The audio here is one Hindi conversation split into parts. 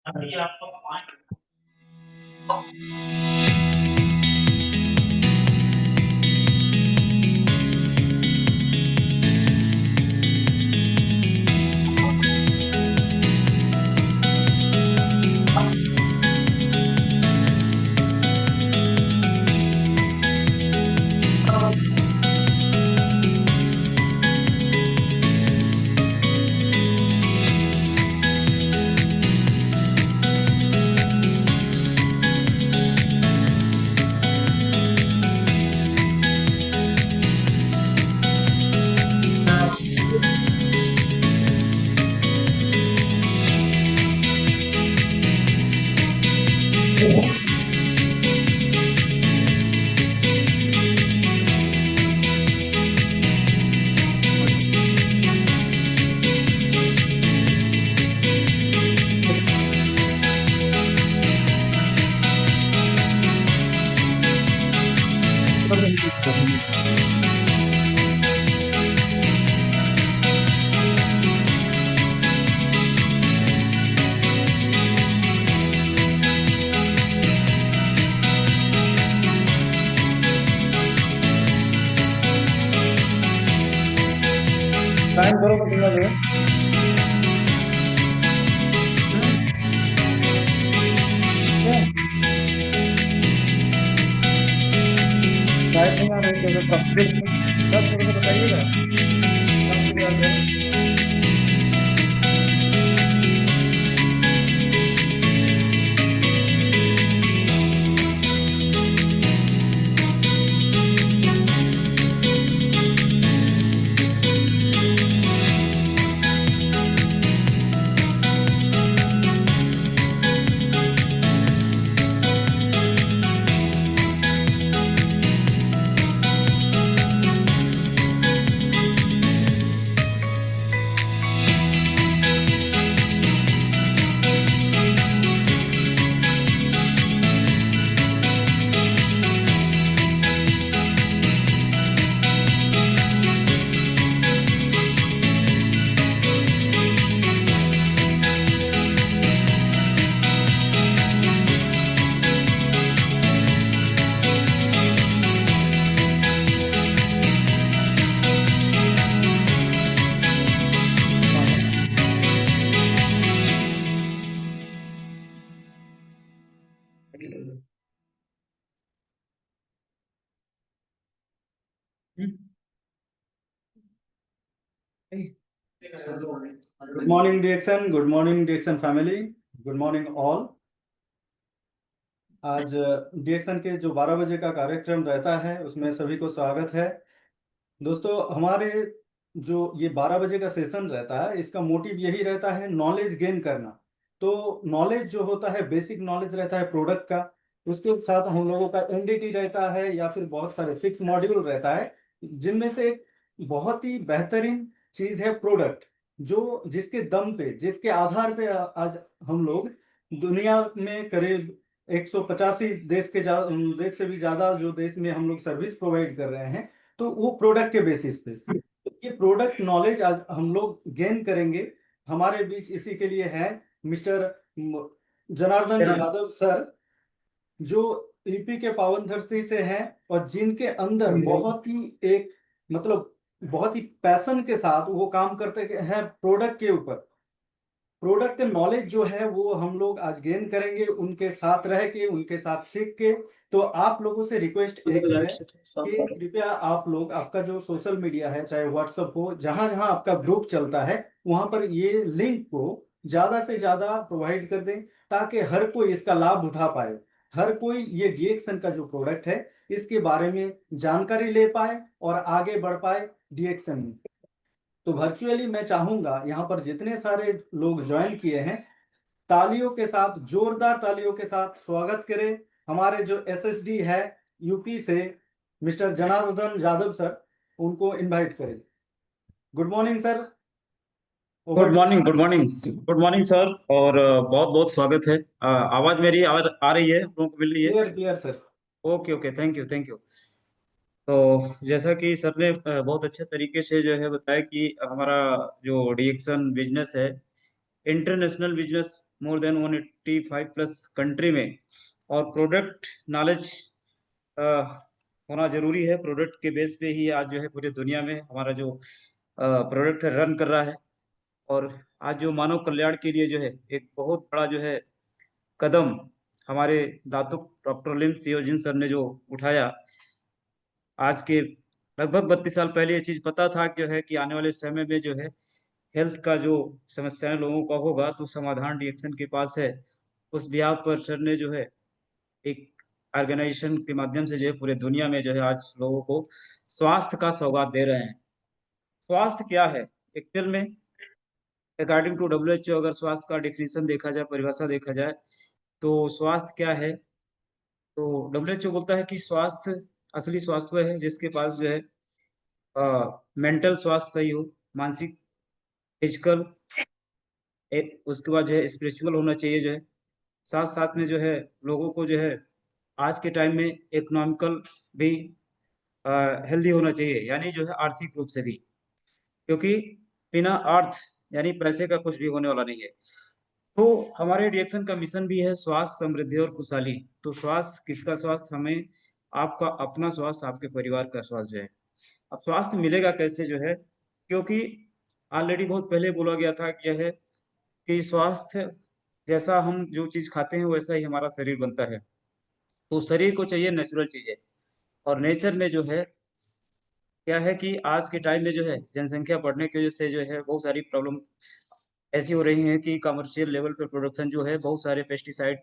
अभी आपको टाइम बरोबर तुम्हाला शायद नहीं आ रही तो देखो 10 बताइएगा कब शुरू आ जाएगा। Good morning DXN, good morning DXN family, good morning all. आज डिएक्सन के जो 12 बजे का कार्यक्रम रहता है उसमें सभी को स्वागत है। दोस्तों, हमारे जो ये 12 बजे का सेशन रहता है इसका मोटिव यही रहता है नॉलेज गेन करना। तो नॉलेज जो होता है बेसिक नॉलेज रहता है प्रोडक्ट का, उसके साथ हम लोगों का एनडीटी रहता है या फिर बहुत सारे फिक्स मॉड्यूल रहता है, जिनमें से एक बहुत ही बेहतरीन चीज है प्रोडक्ट, जो जिसके दम पे जिसके आधार पे आज हम लोग दुनिया में करीब 185 देश से भी ज्यादा जो देश में हम लोग सर्विस प्रोवाइड कर रहे हैं, तो वो प्रोडक्ट के बेसिस पे तो ये प्रोडक्ट नॉलेज आज हम लोग गेन करेंगे। हमारे बीच इसी के लिए है मिस्टर जनार्दन यादव सर, जो यूपी के पावन धरती से हैं और जिनके अंदर बहुत ही एक मतलब बहुत ही पैशन के साथ वो काम करते हैं प्रोडक्ट के ऊपर। प्रोडक्ट के नॉलेज जो है वो हम लोग आज गेन करेंगे उनके साथ रह के, उनके साथ सीख के। तो आप लोगों से रिक्वेस्ट एक है कि कृपया आप लोग, आपका जो सोशल मीडिया है चाहे व्हाट्सएप हो, जहां जहां आपका ग्रुप चलता है वहां पर ये लिंक को ज्यादा से ज्यादा प्रोवाइड कर दें, ताकि हर कोई इसका लाभ उठा पाए, हर कोई ये डीएक्सन का जो प्रोडक्ट है इसके बारे में जानकारी ले पाए और आगे बढ़ पाए डीएक्सन में। तो वर्चुअली मैं चाहूंगा यहाँ पर जितने सारे लोग ज्वाइन किए हैं, तालियों के साथ, जोरदार तालियों के साथ स्वागत करें हमारे जो एसएसडी है यूपी से मिस्टर जनार्दन यादव सर, उनको इनवाइट करें। Good morning sir. Good morning, good morning, good morning sir. और बहुत बहुत स्वागत है। आवाज मेरी आ रही है, आप लोगों को मिल रही है? Clear clear sir. Okay okay, thank you thank you. तो जैसा कि सर ने बहुत अच्छे तरीके से बताया कि हमारा जो डीएक्सन बिजनेस है international business more than 185 plus country में। और प्रोडक्ट नॉलेज होना जरूरी है। प्रोडक्ट के बेस पे ही आज जो है पूरी दुनिया में हमारा जो प्रोडक्ट रन कर रहा है। और आज जो मानव कल्याण के लिए जो है एक बहुत बड़ा जो है कदम हमारे दातुक डॉक्टर लिम सियोजिन सर ने जो उठाया, आज के लगभग 32 साल पहले ये चीज पता था कि है कि आने वाले समय में जो है हेल्थ का जो समस्याएं लोगों का होगा तो समाधान डीएक्शन के पास है। उस बिहाफ पर सर ने जो है एक ऑर्गेनाइजेशन के माध्यम से जो है पूरे दुनिया में जो है आज लोगों को स्वास्थ्य का सौगात दे रहे हैं। स्वास्थ्य क्या है एक्चुअल में? अकॉर्डिंग टू डब्ल्यूएचओ अगर स्वास्थ्य का डिफिनीशन देखा जाए, परिभाषा देखा जाए, तो स्वास्थ्य क्या है? तो डब्ल्यूएचओ बोलता है कि स्वास्थ्य, असली स्वास्थ्य वह है जिसके पास जो है मेंटल स्वास्थ्य सही हो, मानसिक, फिजिकल, उसके बाद जो है स्पिरिचुअल होना चाहिए जो है। साथ साथ में जो है लोगों को जो है आज के टाइम में इकोनॉमिकल भी हेल्दी होना चाहिए, यानी जो है आर्थिक रूप से भी, क्योंकि बिना अर्थ यानी पैसे का कुछ भी होने वाला नहीं है। तो हमारे रिएक्शन का मिशन भी है स्वास्थ्य, समृद्धि और खुशहाली। तो स्वास्थ्य किसका स्वास्थ्य? हमें आपका अपना स्वास्थ्य, आपके परिवार का स्वास्थ्य जो है। अब स्वास्थ्य मिलेगा कैसे जो है? क्योंकि ऑलरेडी बहुत पहले बोला गया था कि यह है कि स्वास्थ्य जैसा हम जो चीज खाते हैं वैसा ही हमारा शरीर बनता है। तो शरीर को चाहिए नेचुरल चीजें, और नेचर में जो है क्या है कि आज के टाइम में जो है जनसंख्या बढ़ने की वजह से जो है बहुत सारी प्रॉब्लम ऐसी हो रही हैं कि कमर्शियल लेवल पे प्रोडक्शन जो है बहुत सारे पेस्टिसाइड,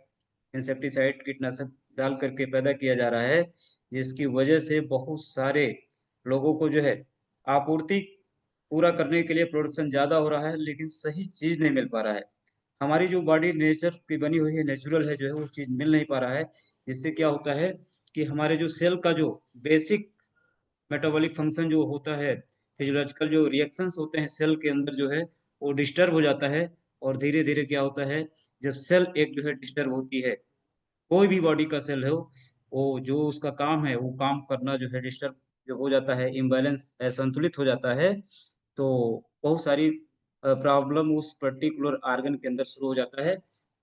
इंसेक्टिसाइड, कीटनाशक डाल करके पैदा किया जा रहा है, जिसकी वजह से बहुत सारे लोगों को जो है आपूर्ति पूरा करने के लिए प्रोडक्शन ज़्यादा हो रहा है, लेकिन सही चीज़ नहीं मिल पा रहा है। हमारी जो बॉडी नेचर की बनी हुई है, नेचुरल है जो है, वो चीज़ मिल नहीं पा रहा है, जिससे क्या होता है कि हमारे जो सेल का जो बेसिक मेटाबॉलिक फंक्शन जो होता है, फिजियोलॉजिकल जो रिएक्शंस होते हैं सेल के अंदर जो है, वो डिस्टर्ब हो जाता है। और धीरे धीरे क्या होता है, जब सेल एक जो है डिस्टर्ब होती है, कोई भी बॉडी का सेल हो, वो जो उसका काम है वो काम करना जो है डिस्टर्ब जो हो जाता है, इम्बैलेंस असंतुलित हो जाता है, तो बहुत सारी प्रॉब्लम उस पर्टिकुलर आर्गन के अंदर शुरू हो जाता है।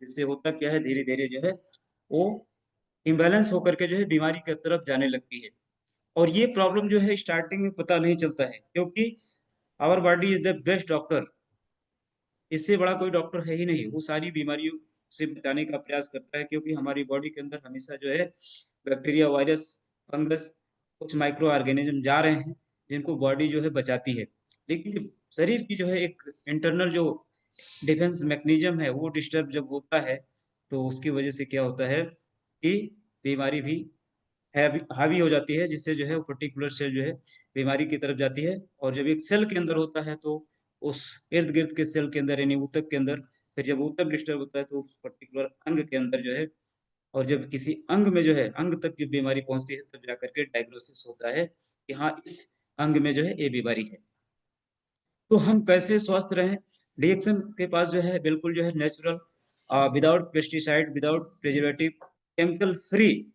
जिससे होता क्या है, धीरे धीरे जो है वो इम्बैलेंस होकर के जो है बीमारी की तरफ जाने लगती है। और ये प्रॉब्लम जो है स्टार्टिंग में पता नहीं चलता है, क्योंकि our body is the best doctor. इससे बड़ा कोई डॉक्टर है ही नहीं, वो सारी बीमारियों से बचाने का प्रयास करता है, क्योंकि हमारी बॉडी के अंदर हमेशा जो है बैक्टीरिया, वायरस, फंगस, कुछ माइक्रो ऑर्गेनिज्म जा रहे हैं, जिनको बॉडी जो है बचाती है। लेकिन शरीर की जो है एक इंटरनल जो डिफेंस मैकेनिज्म है वो डिस्टर्ब जब होता है, तो उसकी वजह से क्या होता है कि बीमारी भी हैवी हावी हो जाती है, जिससे जो है वो पर्टिकुलर सेल जो है बीमारी की तरफ जाती है। और जब एक सेल के अंदर होता है तो उस इर्द गिर्द के सेल के अंदर यानी ऊतक के अंदर, फिर जब ऊतक डिस्टर्ब होता है तो उस पर्टिकुलर अंग के अंदर जो है, और जब किसी अंग में जो है अंग तक जब बीमारी पहुंचती है तब जाकर के डायग्नोसिस होता है कि हाँ इस अंग में जो है ये बीमारी है। तो हम कैसे स्वस्थ रहें? डीएक्शन के पास जो है बिल्कुल जो है natural, without pesticide, without preservative, chemical free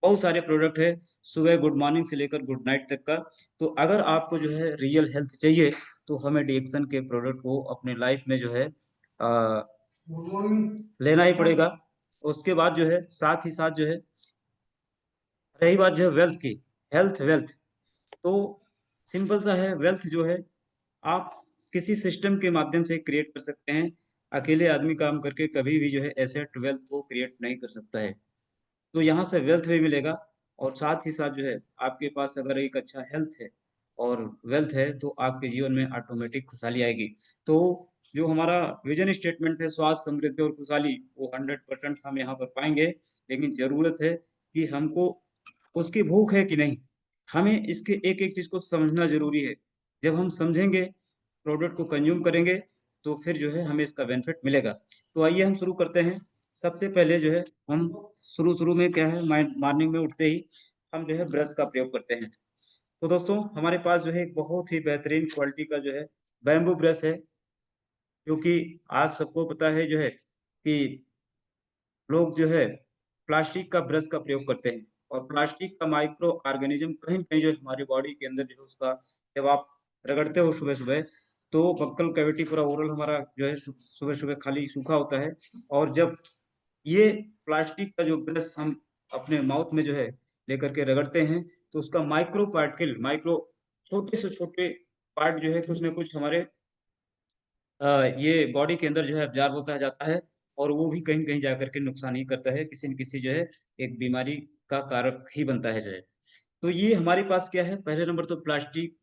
बहुत सारे प्रोडक्ट है, सुबह गुड मॉर्निंग से लेकर गुड नाइट तक का। तो अगर आपको जो है रियल हेल्थ चाहिए तो हमें डीएक्शन के प्रोडक्ट को अपने लाइफ में जो है लेना ही पड़ेगा। उसके बाद जो है साथ ही साथ जो है रही बात जो है वेल्थ की, हेल्थ वेल्थ, तो सिंपल सा है, वेल्थ जो है आप किसी सिस्टम के माध्यम से क्रिएट कर सकते हैं। अकेले आदमी काम करके कभी भी जो है एसेट वेल्थ को क्रिएट नहीं कर सकता है। तो यहाँ से वेल्थ भी मिलेगा, और साथ ही साथ जो है आपके पास अगर एक अच्छा हेल्थ है और वेल्थ है तो आपके जीवन में ऑटोमेटिक खुशहाली आएगी। तो जो हमारा विजन स्टेटमेंट है स्वास्थ्य, समृद्धि और खुशहाली, वो 100% हम यहाँ पर पाएंगे। लेकिन जरूरत है कि हमको उसकी भूख है कि नहीं, हमें इसके एक एक चीज को समझना जरूरी है। जब हम समझेंगे, प्रोडक्ट को कंज्यूम करेंगे, तो फिर जो है हमें इसका बेनिफिट मिलेगा। तो आइए हम शुरू करते हैं। सबसे पहले जो है हम शुरू शुरू में क्या है, मॉर्निंग में उठते ही हम जो है ब्रश का प्रयोग करते हैं। तो दोस्तों हमारे पास जो है एक बहुत ही बेहतरीन क्वालिटी का जो है बैम्बू ब्रश है, क्योंकि आज सबको पता है जो है कि लोग जो है प्लास्टिक का ब्रश का प्रयोग करते हैं, और प्लास्टिक का माइक्रो ऑर्गेनिज्म कहीं न कहीं जो है हमारी बॉडी के अंदर जो है उसका, जब आप रगड़ते हो सुबह-सुबह, तो बक्कल कैविटी पूरा ओरल हमारा जो है सुबह-सुबह खाली सूखा होता है और जब ये प्लास्टिक का जो ब्रश हम अपने माउथ में जो है लेकर के रगड़ते हैं, तो उसका माइक्रो पार्टिकल माइक्रो छोटे से छोटे पार्ट जो है कुछ न कुछ हमारे ये बॉडी के अंदर जो है एब्ज़ॉर्ब होता जाता है और वो भी कहीं न कहीं जाकर के नुकसान ही करता है, किसी न किसी जो है एक बीमारी का कारक ही बनता है जो है। तो ये हमारे पास क्या है, पहले नंबर तो प्लास्टिक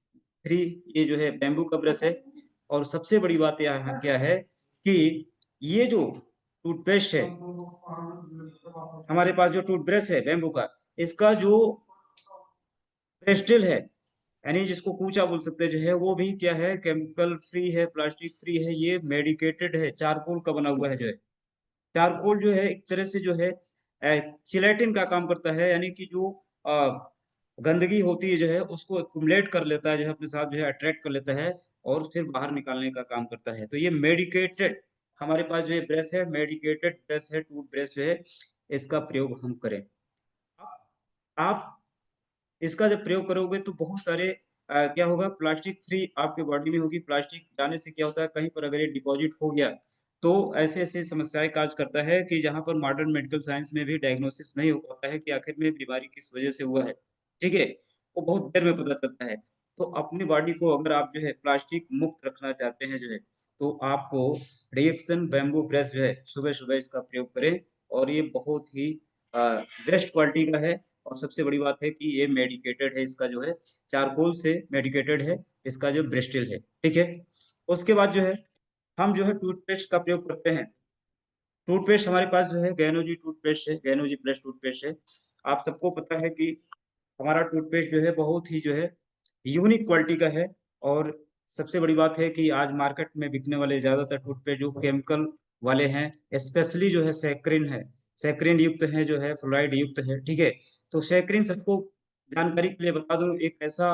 फ्री ये जो है बैम्बू का ब्रश है और सबसे बड़ी बात यहाँ क्या है कि ये जो टूथपेस्ट है, हमारे पास जो टूथब्रश है बैम्बू का, इसका जो पेस्टिल है, यानी जिसको कूचा बोल सकते हैं जो है, वो भी क्या है केमिकल फ्री है, प्लास्टिक फ्री है, ये मेडिकेटेड है, चारकोल का बना हुआ है जो है। चारकोल जो है एक तरह से जो है चिलेटिन का काम करता है यानी कि जो गंदगी होती है जो है उसको एक्युमुलेट कर लेता है जो है अपने साथ जो है अट्रैक्ट कर लेता है और फिर बाहर निकालने का काम करता है। तो ये मेडिकेटेड हमारे पास जो ये ब्रश है मेडिकेटेड ब्रश है, टूथ ब्रश जो है इसका प्रयोग हम करें। आप इसका जब प्रयोग करोगे तो बहुत सारे क्या होगा प्लास्टिक फ्री आपके बॉडी में होगी। प्लास्टिक जाने से क्या होता है कहीं पर अगर ये डिपॉज़िट हो गया, तो ऐसे-ऐसे समस्याएँ काज़ करता है कि जहाँ पर मॉडर्न मेडिकल साइंस में भी डायग्नोसिस नहीं हो पाता है कि आखिर में बीमारी किस वजह से हुआ है, ठीक है? वो बहुत देर में पता चलता है। तो अपनी बॉडी को अगर आप जो है प्लास्टिक मुक्त रखना चाहते हैं जो है, तो आपको रिएक्शन बैम्बू ब्रश जो है सुबह-सुबह इसका प्रयोग करें और ये बहुत ही अ, बेस्ट क्वालिटी का है और सबसे बड़ी बात है कि ये मेडिकेटेड है, इसका जो है चारकोल से मेडिकेटेड है, इसका जो ब्रिस्टिल है, ठीक है? उसके बाद जो है, हम जो है टूथपेस्ट का प्रयोग करते हैं। टूथपेस्ट हमारे पास जो है गैनोजी टूथपेस्ट है, गैनोजी प्लस टूथपेस्ट है। आप सबको पता है कि हमारा टूथपेस्ट जो है बहुत ही जो है यूनिक क्वालिटी का है और सबसे बड़ी बात है कि आज मार्केट में बिकने वाले ज़्यादातर टूथपेस्ट जो केमिकल वाले हैं, स्पेशली जो है, सैक्रिन युक्त है जो है, फ्लोराइड युक्त है, ठीक है? तो सैक्रिन सबको जानकारी के लिए बता दूँ एक ऐसा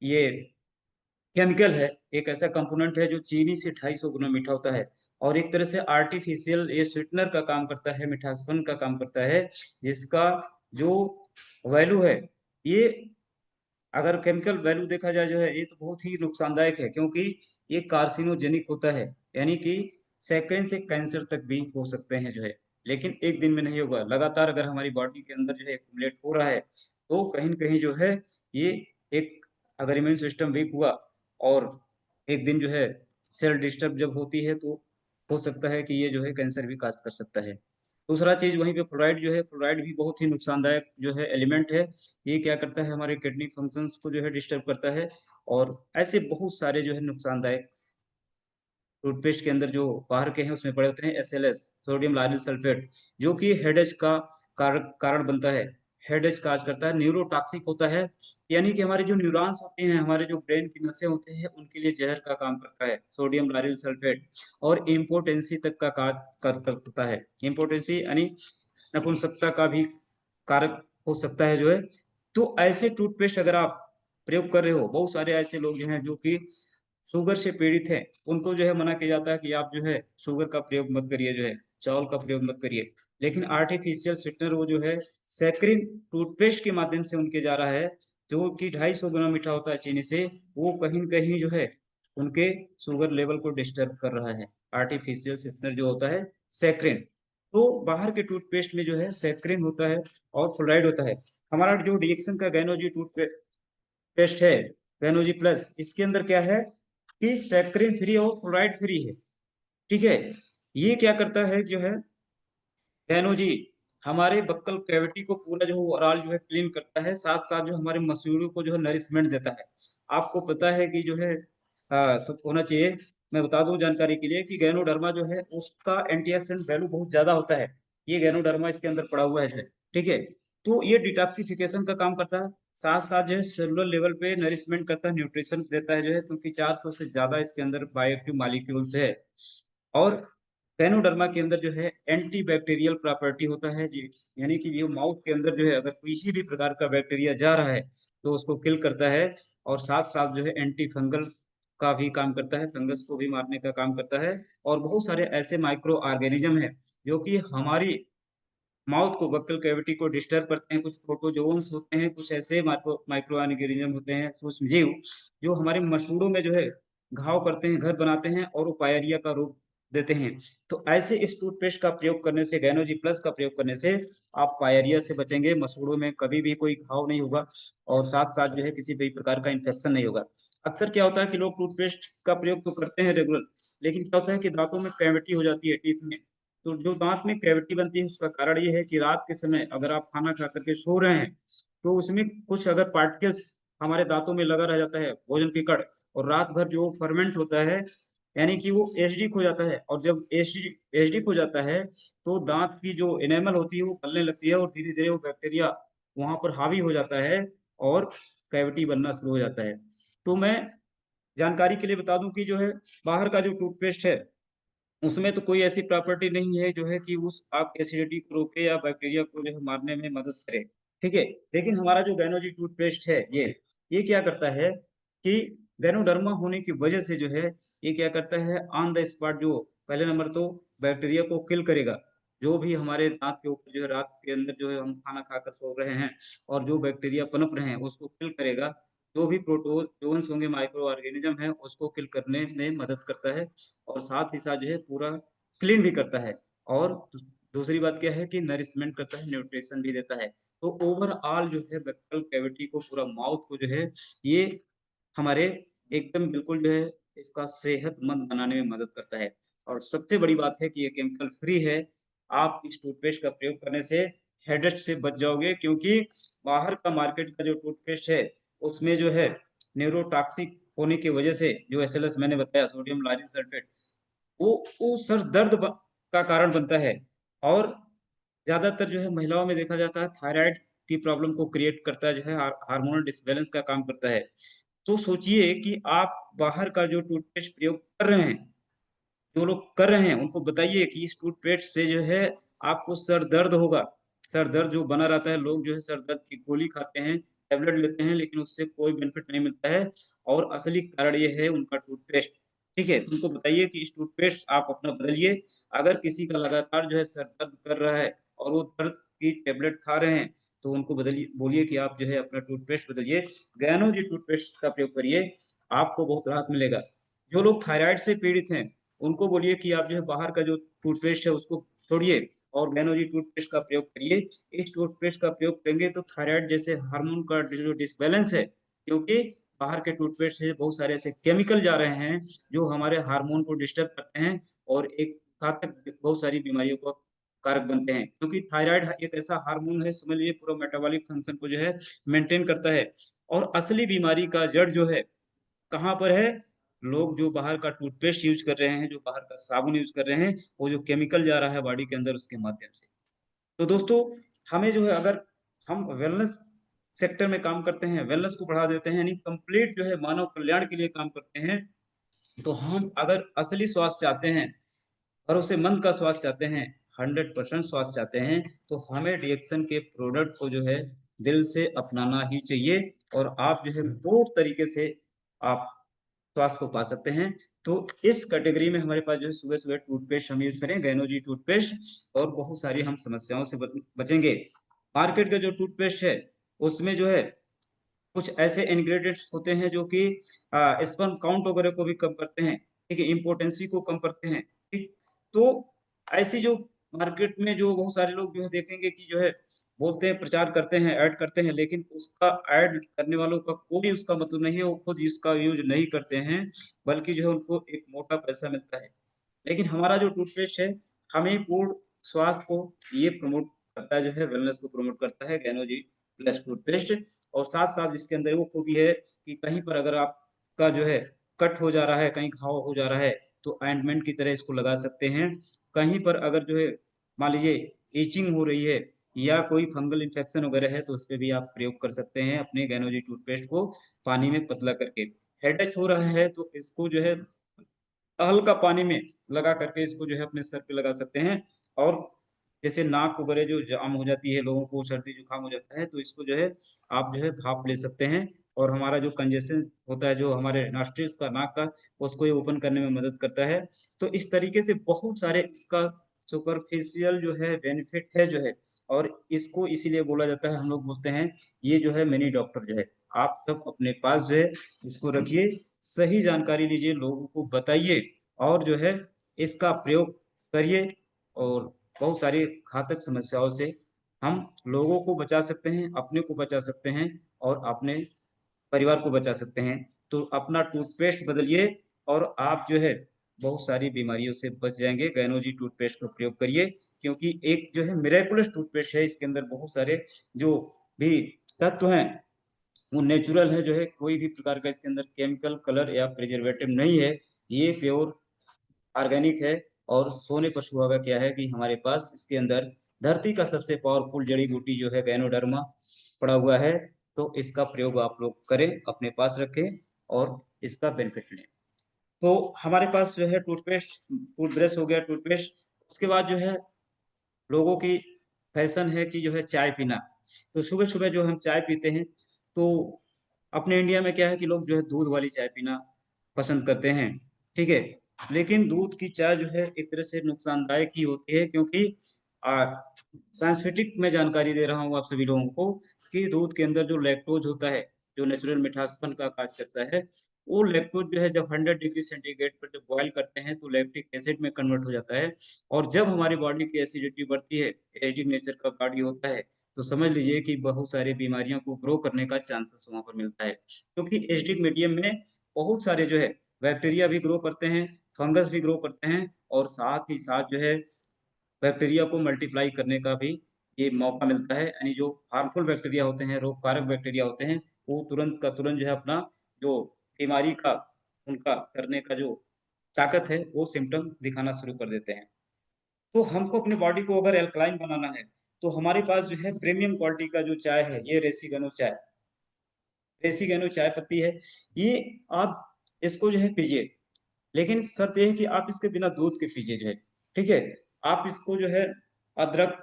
ये केमिकल है, एक ऐसा कंपोनेंट है जो चीनी से 250 गुना मीठा होता है और एक तरह से आर्टिफ़िशियल ये स्वीटनर का काम करता है, मिठासपन का काम करता है, जिसका जो वैल्यू है, ये अगर केमिकल वैल्यू देखा जाए जो है ये तो बहुत ही नुकसानदायक है क्योंकि ये कार्सिनोजेनिक होता है यानी कि सैकड़े से कैंसर तक भी हो सकते हैं जो है लेकिन एक दिन में नहीं होगा लगातार अगर हमारी बॉडी के अंदर जो है एक्युमुलेट हो रहा है तो कहीं न कहीं जो है ये एक अगर इम्यून सिस्टम वीक हुआ और एक दिन जो है सेल डिस्टर्ब जब होती है तो हो सकता है कि ये जो है कैंसर भी काज़ कर सकता है। दूसरा चीज़ वहीं पे फ्लोराइड जो है, फ्लोराइड भी बहुत ही नुकसानदायक जो है एलिमेंट है। ये क्या करता है हमारे किडनी फंक्शंस को जो है डिस्टर्ब करता है और ऐसे बहुत सारे जो है नुकसानदायक टूथपेस्ट के अंदर जो बाहर के हैं उसमें पड़े होते हैं एसएलएस सोडियम लाइल सल्फेट जो कि हेडेज का कारण बनता है। हेडेज काज़ करता है, न्यूरोटॉक्सिक होता है, यानी कि हमारे जो न्यूरॉन्स होते हैं, हमारे जो ब्रेन की नसें होते हैं, उनके लिए ज़हर का काम करता है, सोडियम लाइल सल्फेट और इम्पोटेंसी तक का काज करता है। इम्पोटेंसी यानी नपुंसकता का भी कारक हो सकता है जो है। तो ऐसे टूथपेस्ट अगर आप प्रयोग कर रहे हो, बहुत सारे ऐसे लोग जो हैं जो कि शुगर से पीड़ित हैं, उनको जो है मना किया जाता है कि आप जो है शुगर का प्रयोग मत करिए जो है, चावल का प्रयोग मत करिए। लेकिन आर्टिफ़िशियल स्वीटनर वो जो है सैकरिन टूथपेस्ट के माध्यम से उनके जा रहा है, जो कि 250 गुना मीठा होता है चीनी से, वो कहीं न कहीं जो है उनके शुगर लेवल को डिस्टर्ब कर रहा है। आर्टिफ़िशियल स्वीटनर जो होता है सैकरिन। तो बाहर के टूथपेस्ट में जो है सैकरिन होता है और फ्लोराइड होता है। हमारा जो डिएक्सन का गैनोजी पेस्ट है, गैनोजी प्लस, इसके अंदर क्या है कि सैकरिन फ्री और फ्लोराइड फ्री है, ठीक है? ये क्या करता है जो है गैनोजी हमारे बक्कल कैविटी को पूरा जो ओवरऑल जो है क्लीन करता है, साथ-साथ जो हमारे मसूड़ों को जो है नरिशमेंट देता है। आपको पता है कि जो है सब होना चाहिए, मैं बता दूँ जानकारी के लिए कि गैनोडर्मा जो है उसका एंटीऑक्सीडेंट वैल्यू बहुत ज़्यादा होता है। ये गैनोडर्मा इसके अंदर पड़ा हुआ है जो है, ठीक है? तो ये डिटॉक्सिफिकेशन का काम करता है, साथ-साथ जो है सेलुलर लेवल पे नरिशमेंट करता है, न्यूट्रिशन देता है जो है क्योंकि 400 से ज़्यादा इसके अंदर बायोएक्टिव मॉलिक्यूल्स है। और गैनोडर्मा के अंदर जो है एंटी बैक्टीरियल प्रॉपर्टी होता है जी, यानी कि ये माउथ के अंदर जो है अगर किसी भी प्रकार का बैक्टीरिया जा रहा है, तो उसको किल करता है और साथ-साथ जो है एंटी फंगल का भी काम करता है, फंगस को भी मारने का काम करता है और बहुत सारे ऐसे माइक्रो ऑर्गेनिज़्म हैं, जो कि हमारी माउथ को बक्कल कैविटी को डिस्टर्ब करते हैं, कुछ प्रोटोज़ोन्स होते हैं, कुछ ऐसे माइक्रो माइक्रो ऑर्गेनिज़्म होते हैं, सूक्ष्म जीव, जो हमारे मसूड़ों में जो है घाव करते हैं, घर बनाते हैं और वो पायरिया का रूप देते हैं। तो ऐसे इस टूथपेस्ट का प्रयोग करने से, गैनोजी प्लस का प्रयोग करने से आप पायरिया से बचेंगे, मसूड़ों में कभी भी कोई घाव नहीं होगा और साथ-साथ जो है किसी भी प्रकार का इन्फेक्शन नहीं होगा। अक्सर क्या होता है कि लोग टूथपेस्ट का प्रयोग तो करते हैं रेगुलर, लेकिन क्या होता है कि दाँतों में कैविटी हो जाती है टीथ में। तो जो दाँत में कैविटी बनती है उसका कारण ये है कि रात के समय अगर आप खाना खा कर के सो रहे हैं, तो उसमें कुछ अगर पार्टिकल्स हमारे दाँतों में लगा रह जाता है, भोजन की कड़, और रात भर जो फर्मेंट होता है, यानी कि वो एसिडिक हो जाता है, और जब एसिडिक हो जाता है, तो दाँत की जो एनामल होती है वो गलने लगती है और धीरे-धीरे वो बैक्टीरिया वहाँ पर हावी हो जाता है और कैविटी बनना शुरू हो जाता है। तो मैं जानकारी के लिए बता दूँ कि जो है बाहर का जो टूथपेस्ट है, उसमें तो कोई ऐसी प्रॉपर्टी नहीं है जो है कि उस आप एसिडिटी को रोके या बैक्टीरिया को जो है मारने में मदद करे, ठीक है? लेकिन हमारा जो गैनोजी टूथपेस्ट है ये क्या करता है कि गैनोडर्मा होने की वजह से जो है, ये क्या करता है ऑन द स्पॉट, जो पहले नंबर तो बैक्टीरिया को किल करेगा। जो भी हमारे दाँत के ऊपर जो है रात के अंदर जो है हम खाना खाकर सो रहे हैं और जो बैक्टीरिया पनप रहे हैं उसको किल करेगा। जो भी प्रोटोज़ोन्स होंगे, माइक्रो ऑर्गेनिज़्म है, उसको किल करने में मदद करता है और साथ ही साथ जो है पूरा क्लीन भी करता है। और दूसरी बात क्या है कि नरिशमेंट करता है, न्यूट्रिशन भी देता है। तो ओवरऑल जो है बक्कल कैविटी को, पूरा माउथ को जो है, ये हमारे एकदम बिल्कुल जो है इसका सेहतमंद बनाने में मदद करता है। और सबसे बड़ी बात है कि ये केमिकल फ्री है। आप इस टूथपेस्ट का प्रयोग करने से हेडेक से बच जाओगे, क्योंकि बाहर का मार्केट का जो टूथपेस्ट है, उसमें जो है न्यूरोटॉक्सिक होने की वजह से, जो एसएलएस मैंने बताया, सोडियम लारिल सल्फेट, वो सर दर्द का कारण बनता है। और ज़्यादातर जो है महिलाओं में देखा जाता है थायराइड की प्रॉब्लम को क्रिएट करता है, जो है हार्मोनल डिसबैलेंस का काम करता है। तो सोचिए कि आप बाहर का जो टूथपेस्ट प्रयोग कर रहे हैं, जो लोग कर रहे हैं, उनको बताइए कि इस टूथपेस्ट से जो है आपको सर दर्द होगा। सर दर्द जो बना रहता है, लोग जो है सर दर्द की गोली खाते हैं, टैबलेट लेते हैं, लेकिन उससे कोई बेनिफिट नहीं मिलता है और असली कारण ये है उनका टूथपेस्ट। ठीक है? तो उनको बताइए कि इस टूथपेस्ट आप अपना बदलिए। अगर किसी का लगातार जो है सर दर्द कर रहा है और वो दर्द की टैबलेट खा रहे हैं, तो उनको बदलिए, बोलिए कि आप जो है अपना टूथपेस्ट बदलिए, गैनो जी टूथपेस्ट का प्रयोग करिए, आपको बहुत राहत मिलेगा। जो लोग थायराइड से पीड़ित हैं, उनको बोलिए कि आप जो है बाहर का जो टूथपेस्ट है उसको छोड़िए और गैनोजी टूथपेस्ट का प्रयोग करिए। इस टूथपेस्ट का प्रयोग करेंगे तो थायराइड जैसे हार्मोन का जो डिसबैलेंस है, क्योंकि बाहर के टूथपेस्ट से बहुत सारे ऐसे केमिकल जा रहे हैं जो हमारे हार्मोन को डिस्टर्ब करते हैं और एक घातक बहुत सारी बीमारियों का कारक बनते हैं। क्योंकि थायराइड एक ऐसा हार्मोन है, समझ लीजिए पूरा मेटाबॉलिक फंक्शन को जो है मेंटेन करता है। और असली बीमारी का जड़ जो है कहाँ पर है? लोग जो बाहर का टूथपेस्ट यूज़ कर रहे हैं, जो बाहर का साबुन यूज़ कर रहे हैं, वो जो केमिकल जा रहा है बॉडी के अंदर उसके माध्यम से। तो दोस्तों, हमें जो है अगर हम वेलनेस सेक्टर में काम करते हैं, वेलनेस को बढ़ा देते हैं, यानी कंप्लीट जो है मानव कल्याण के लिए काम करते हैं, तो हम अगर असली स्वास्थ्य चाहते हैं, भरोसेमंद का स्वास्थ्य चाहते हैं, 100% स्वास्थ्य चाहते हैं, तो हमें रिएक्शन के प्रोडक्ट को जो है दिल से अपनाना ही चाहिए और आप जो है पूर्ण तरीके से आप स्वास्थ्य को पा सकते हैं। तो इस कैटेगरी में हमारे पास जो है सुबह-सुबह टूथपेस्ट हम यूज़ करें, गैनोजी टूथपेस्ट, और बहुत सारी हम समस्याओं से बचेंगे। मार्केट का जो टूथपेस्ट है, उसमें जो है कुछ ऐसे इंग्रीडिएंट्स होते हैं जो कि स्पर्म काउंट वगैरह को भी कम करते हैं, ठीक है? इम्पोर्टेंसी को कम करते हैं, ठीक? तो ऐसी जो मार्केट में जो बहुत सारे लोग जो है देखेंगे कि जो है बोलते हैं, प्रचार करते हैं, ऐड करते हैं, लेकिन उसका ऐड करने वालों का कोई उसका मतलब नहीं है, वो खुद इसका यूज़ नहीं करते हैं, बल्कि जो है उनको एक मोटा पैसा मिलता है। लेकिन हमारा जो टूथपेस्ट है, हमें पूर्ण स्वास्थ्य को ये प्रमोट करता है, जो है वेलनेस को प्रमोट करता है गैनोजी प्लस टूथपेस्ट। और साथ-साथ इसके अंदर वो खूबी है कि कहीं पर अगर आपका जो है कट हो जा रहा है, कहीं घाव हो जा रहा है, तो ऑइंटमेंट की तरह इसको लगा सकते हैं। कहीं पर अगर जो है मान लीजिए इचिंग हो रही है या कोई फंगल इन्फेक्शन वगैरह है, तो उसपे भी आप प्रयोग कर सकते हैं अपने गैनोजी टूथपेस्ट को पानी में पतला करके। हेडेक हो रहा है तो इसको जो है हल्का पानी में लगा करके इसको जो है अपने सर पे लगा सकते हैं। और जैसे नाक वगैरह जो जाम हो जाती है, लोगों को सर्दी-जुकाम हो जाता है, तो इसको जो है आप जो है भाप ले सकते हैं और हमारा जो कंजेशन होता है, जो हमारे नॉस्ट्रिल्स का, नाक का, उसको ये ओपन करने में मदद करता है। तो इस तरीके से बहुत सारे इसका सुपरफिशियल जो है बेनिफिट है जो है, और इसको इसीलिए बोला जाता है, हम लोग बोलते हैं ये जो है मिनी डॉक्टर जो है। आप सब अपने पास जो है इसको रखिए सही जानकारी लीजिए, लोगों को बताइए और जो है इसका प्रयोग करिए और बहुत सारी घातक समस्याओं से हम लोगों को बचा सकते हैं, अपने को बचा सकते हैं और अपने परिवार को बचा सकते हैं। तो अपना टूथपेस्ट बदलिए और आप जो है बहुत सारी बीमारियों से बच जाएँगे। गैनोजी टूथपेस्ट का प्रयोग करिए क्योंकि एक जो है मिरेकुलस टूथपेस्ट है, इसके अंदर बहुत सारे जो भी तत्व हैं, वो नेचुरल है जो है, कोई भी प्रकार का इसके अंदर केमिकल, कलर या प्रिजर्वेटिव नहीं है। ये प्योर ऑर्गेनिक है और सोने पर सुहागा क्या है कि हमारे पास इसके अंदर धरती का सबसे पावरफुल जड़ी-बूटी जो है गैनोडर्मा पड़ा हुआ है, तो इसका प्रयोग आप लोग करें, अपने पास रखें और इसका बेनिफिट लें। तो हमारे पास जो है टूथब्रश हो गया टूथपेस्ट, उसके बाद जो है लोगों की फैशन है कि जो है चाय पीना। तो सुबह-सुबह जो हम चाय पीते हैं, तो अपने इंडिया में क्या है कि लोग जो है दूध वाली चाय पीना पसंद करते हैं, ठीक है? लेकिन दूध की चाय जो है एक तरह से नुकसानदायक ही होती है क्योंकि अ, सांस्कृतिक मैं जानकारी दे रहा हूँ आप सभी लोगों को कि दूध के अंदर जो लैक्टोज़ होता है, जो नेचुरल मिठासपन का काज करता है, वो लैक्टोज़ जो है जब 100 डिग्री सेंटीग्रेड पर जब बॉयल करते हैं, तो लैक्टिक एसिड में कन्वर्ट हो जाता है और जब हमारी बॉडी की एसिडिटी बढ़ती है, एसिडिक नेचर का बॉडी होता है, तो समझ लीजिए कि बहुत सारी बीमारियों को ग्रो करने का चांसेस वहाँ पर मिलता है। क्योंकि एसिडिक मीडियम में बहुत सारे जो है बैक्टीरिया भी ग्रो करते हैं, फंगस भी ग्रो करते हैं और साथ ही साथ जो है बैक्टीरिया को मल्टीप्लाई करने का भी ये मौका मिलता है। यानी जो हार्मफुल बैक्टीरिया होते हैं, रोगकारक बैक्टीरिया होते हैं, वो तुरंत का तुरंत जो है अपना जो बीमारी का उनका करने का जो ताकत है, वो सिम्पटम दिखाना शुरू कर देते हैं। तो हमको अपनी बॉडी को अगर एल्कलाइन बनाना है, तो हमारे पास जो है प्रीमियम क्वालिटी का जो चाय है, ये रेसिगनो चाय। रेसिगनो चाय पत्ती है, ये आप इसको जो है पीजिए, लेकिन शर्त ये है कि आप इसके बिना दूध के पीजिए जो है, ठीक है? आप इसको जो है अदरक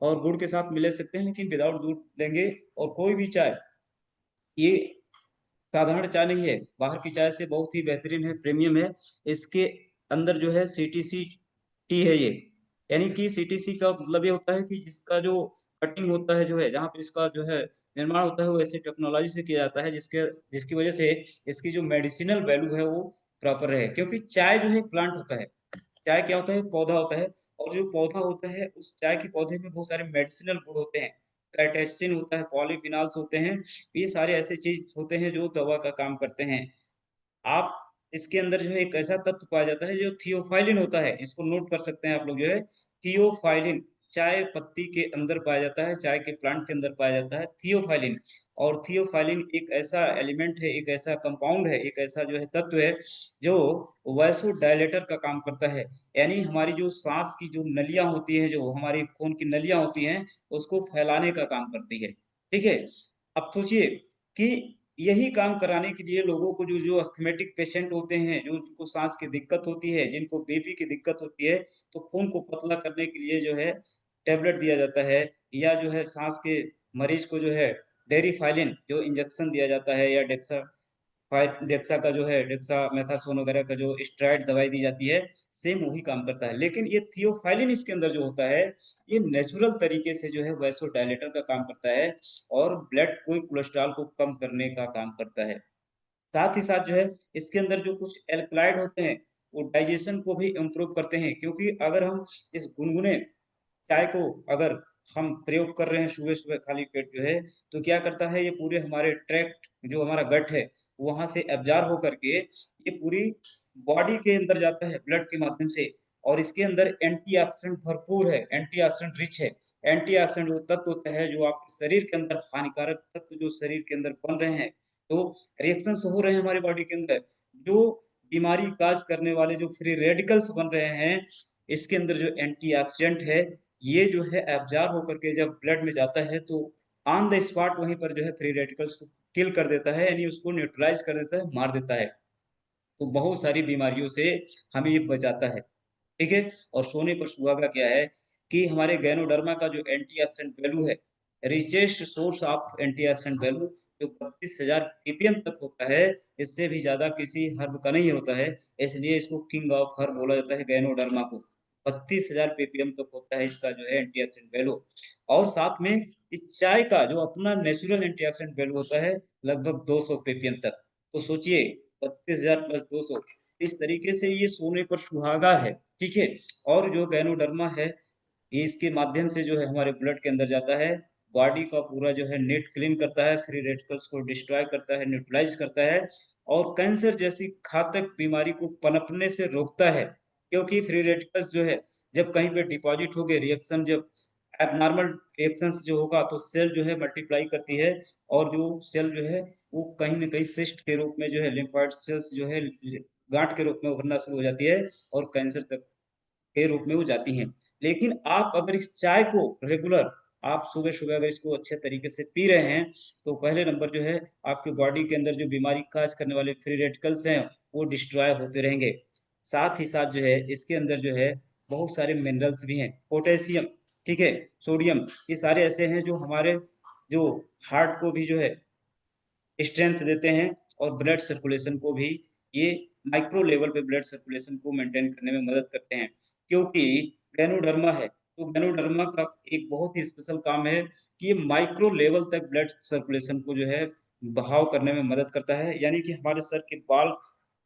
और गुड़ के साथ मिला सकते हैं, लेकिन विदाउट दूध लेंगे और कोई भी चाय, ये साधारण चाय नहीं है, बाहर की चाय से बहुत ही बेहतरीन है, प्रीमियम है। इसके अंदर जो है सीटीसी टी है ये, यानी कि सीटीसी का मतलब ये होता है कि जिसका जो कटिंग होता है जो है, जहाँ पे इसका जो है निर्माण होता है, वो ऐसी टेक्नोलॉजी से किया जाता है जिसकी वजह से इसकी जो मेडिसिनल वैल्यू है वो प्रॉपर रहे। क्योंकि चाय जो है एक प्लांट होता है, चाय क्या होता है? एक पौधा होता है और जो पौधा होता है, उस चाय के पौधे में बहुत सारे मेडिसिनल गुण होते हैं। कैटेचिन होता है, पॉलीफिनॉल्स होते हैं, ये सारे ऐसे चीज़ होते हैं जो दवा का काम करते हैं। आप इसके अंदर जो है एक ऐसा तत्व पाया जाता है जो थियोफाइलिन होता है, इसको नोट कर सकते हैं आप लोग जो है, थियोफाइलिन चाय पत्ती के अंदर पाया जाता है, चाय के प्लांट के अंदर पाया जाता है थियोफाइलिन और थियोफाइलिन एक ऐसा एलिमेंट है, एक ऐसा कंपाउंड है, एक ऐसा जो है तत्व है, जो वासोडायलेटर का काम करता है। यानी हमारी जो साँस की जो नलियाँ होती हैं, जो हमारी खून की नलियाँ होती हैं, उसको फैलाने का काम करती है। ठीक है? अब सोचिए कि यही काम कराने के लिए लोगों को जो अस्थमैटिक पेशेंट होते हैं, जो जिनको साँस की दिक्कत होती है, जिनको बीपी की दिक्कत होती है, तो खून को पतला करने के लिए जो है टैबलेट दिया जाता है या जो है साँस के मरीज़ को जो है डेरिफ़ाइलिन जो इंजेक्शन दिया जाता है या डेक्सा का जो है डेक्सामेथासोन वगैरह का जो स्टेरॉइड दवाई दी जाती है, सेम वही काम करता है। लेकिन ये थियोफाइलिन इसके अंदर जो होता है, ये नेचुरल तरीके से जो है वैसोडायलेटर का काम करता है और ब्लड को कोलेस्ट्रॉल को कम करने का काम करता है। साथ ही साथ जो है इसके अंदर जो कुछ एल्कलॉइड होते हैं, वो डाइजेशन को भी इम्प्रूव करते हैं क्योंकि अगर हम इस गुनगुने चाय को अगर हम प्रयोग कर रहे हैं सुबह-सुबह खाली पेट जो है, तो क्या करता है ये पूरे हमारे ट्रैक्ट जो हमारा गट है, वहाँ से एब्ज़ॉर्ब होकर के ये पूरी बॉडी के अंदर जाता है ब्लड के माध्यम से और इसके अंदर एंटीऑक्सीडेंट भरपूर है, एंटीऑक्सीडेंट रिच है। एंटीऑक्सीडेंट वो तत्व होता है जो आपके शरीर के अंदर हानिकारक तत्व जो शरीर के अंदर बन रहे हैं, तो रिएक्शंस हो रहे हैं हमारी बॉडी के अंदर, जो बीमारी काज़ करने वाले जो फ्री रेडिकल्स बन रहे हैं, इसके अंदर जो एंटीऑक्सीडेंट है, ये जो है एब्ज़ॉर्ब होकर के जब ब्लड में जाता है तो ऑन द स्पॉट वहीं पर जो है फ्री रेडिकल्स को किल कर देता है, यानी उसको न्यूट्रलाइज़ कर देता है, मार देता है। तो बहुत सारी बीमारियों से हमें ये बचाता है, ठीक है? और सोने पर सुहागा क्या है कि हमारे गैनोडर्मा का जो एंटीऑक्सीडेंट वैल्यू है, richest source of antioxidant value जो 32,000 ppm तक होता है, इससे भी ज़्यादा किसी हर्ब का नहीं होता है, इसलिए इसको किंग ऑफ हर्ब बोला जाता है गैनोडर्मा को। 32,000 ppm तक होता है इसका जो है एंटीऑक्सीडेंट वैल्यू और साथ में इस चाय का जो अपना नेचुरल एंटीऑक्सीडेंट वैल्यू होता है, लगभग 200 ppm तक। तो सोचिए 32,000 प्लस 200 इस तरीके से ये सोने पर सुहागा है, ठीक है? और जो गैनोडर्मा है, ये इसके माध्यम से जो है हमारे ब्लड के अंदर जाता है, बॉडी का पूरा जो है नेट क्लीन करता है, फ्री रेडिकल्स को डिस्ट्रॉय करता है, न्यूट्रलाइज़ करता है और कैंसर जैसी घातक बीमारी को पनपने से रोकता है। क्योंकि फ्री रेडिकल्स जो है, जब कहीं पे डिपॉज़िट हो गए, रिएक्शन जब एब्नॉर्मल रिएक्शंस जो होगा तो सेल जो है मल्टीप्लाई करती है और जो सेल जो है वो कहीं न कहीं सिस्ट के रूप में जो है लिम्फोइड सेल्स जो है गाँठ के रूप में उभरना शुरू हो जाती है और कैंसर तक के रूप में वो जाती हैं। लेकिन आप अगर इस चाय को रेगुलर आप सुबह-सुबह अगर इसको अच्छे तरीके से पी रहे हैं, तो पहले नंबर जो है आपकी बॉडी के अंदर जो बीमारी काज़ करने वाले फ्री रेडिकल्स हैं, वो डिस्ट्रॉय होते रहेंगे। साथ ही साथ जो है इसके अंदर जो है बहुत सारे मिनरल्स भी हैं, पोटेशियम, ठीक है? सोडियम, ये सारे ऐसे हैं जो हमारे जो हार्ट को भी जो है स्ट्रेंथ देते हैं और ब्लड सर्कुलेशन को भी ये माइक्रो लेवल पे ब्लड सर्कुलेशन को मेंटेन करने में मदद करते हैं। क्योंकि गैनोडर्मा है, तो गैनोडर्मा का एक बहुत ही स्पेशल काम है कि ये माइक्रो लेवल तक ब्लड सर्कुलेशन को जो है बहाव करने में मदद करता है। यानी कि हमारे सर के बाल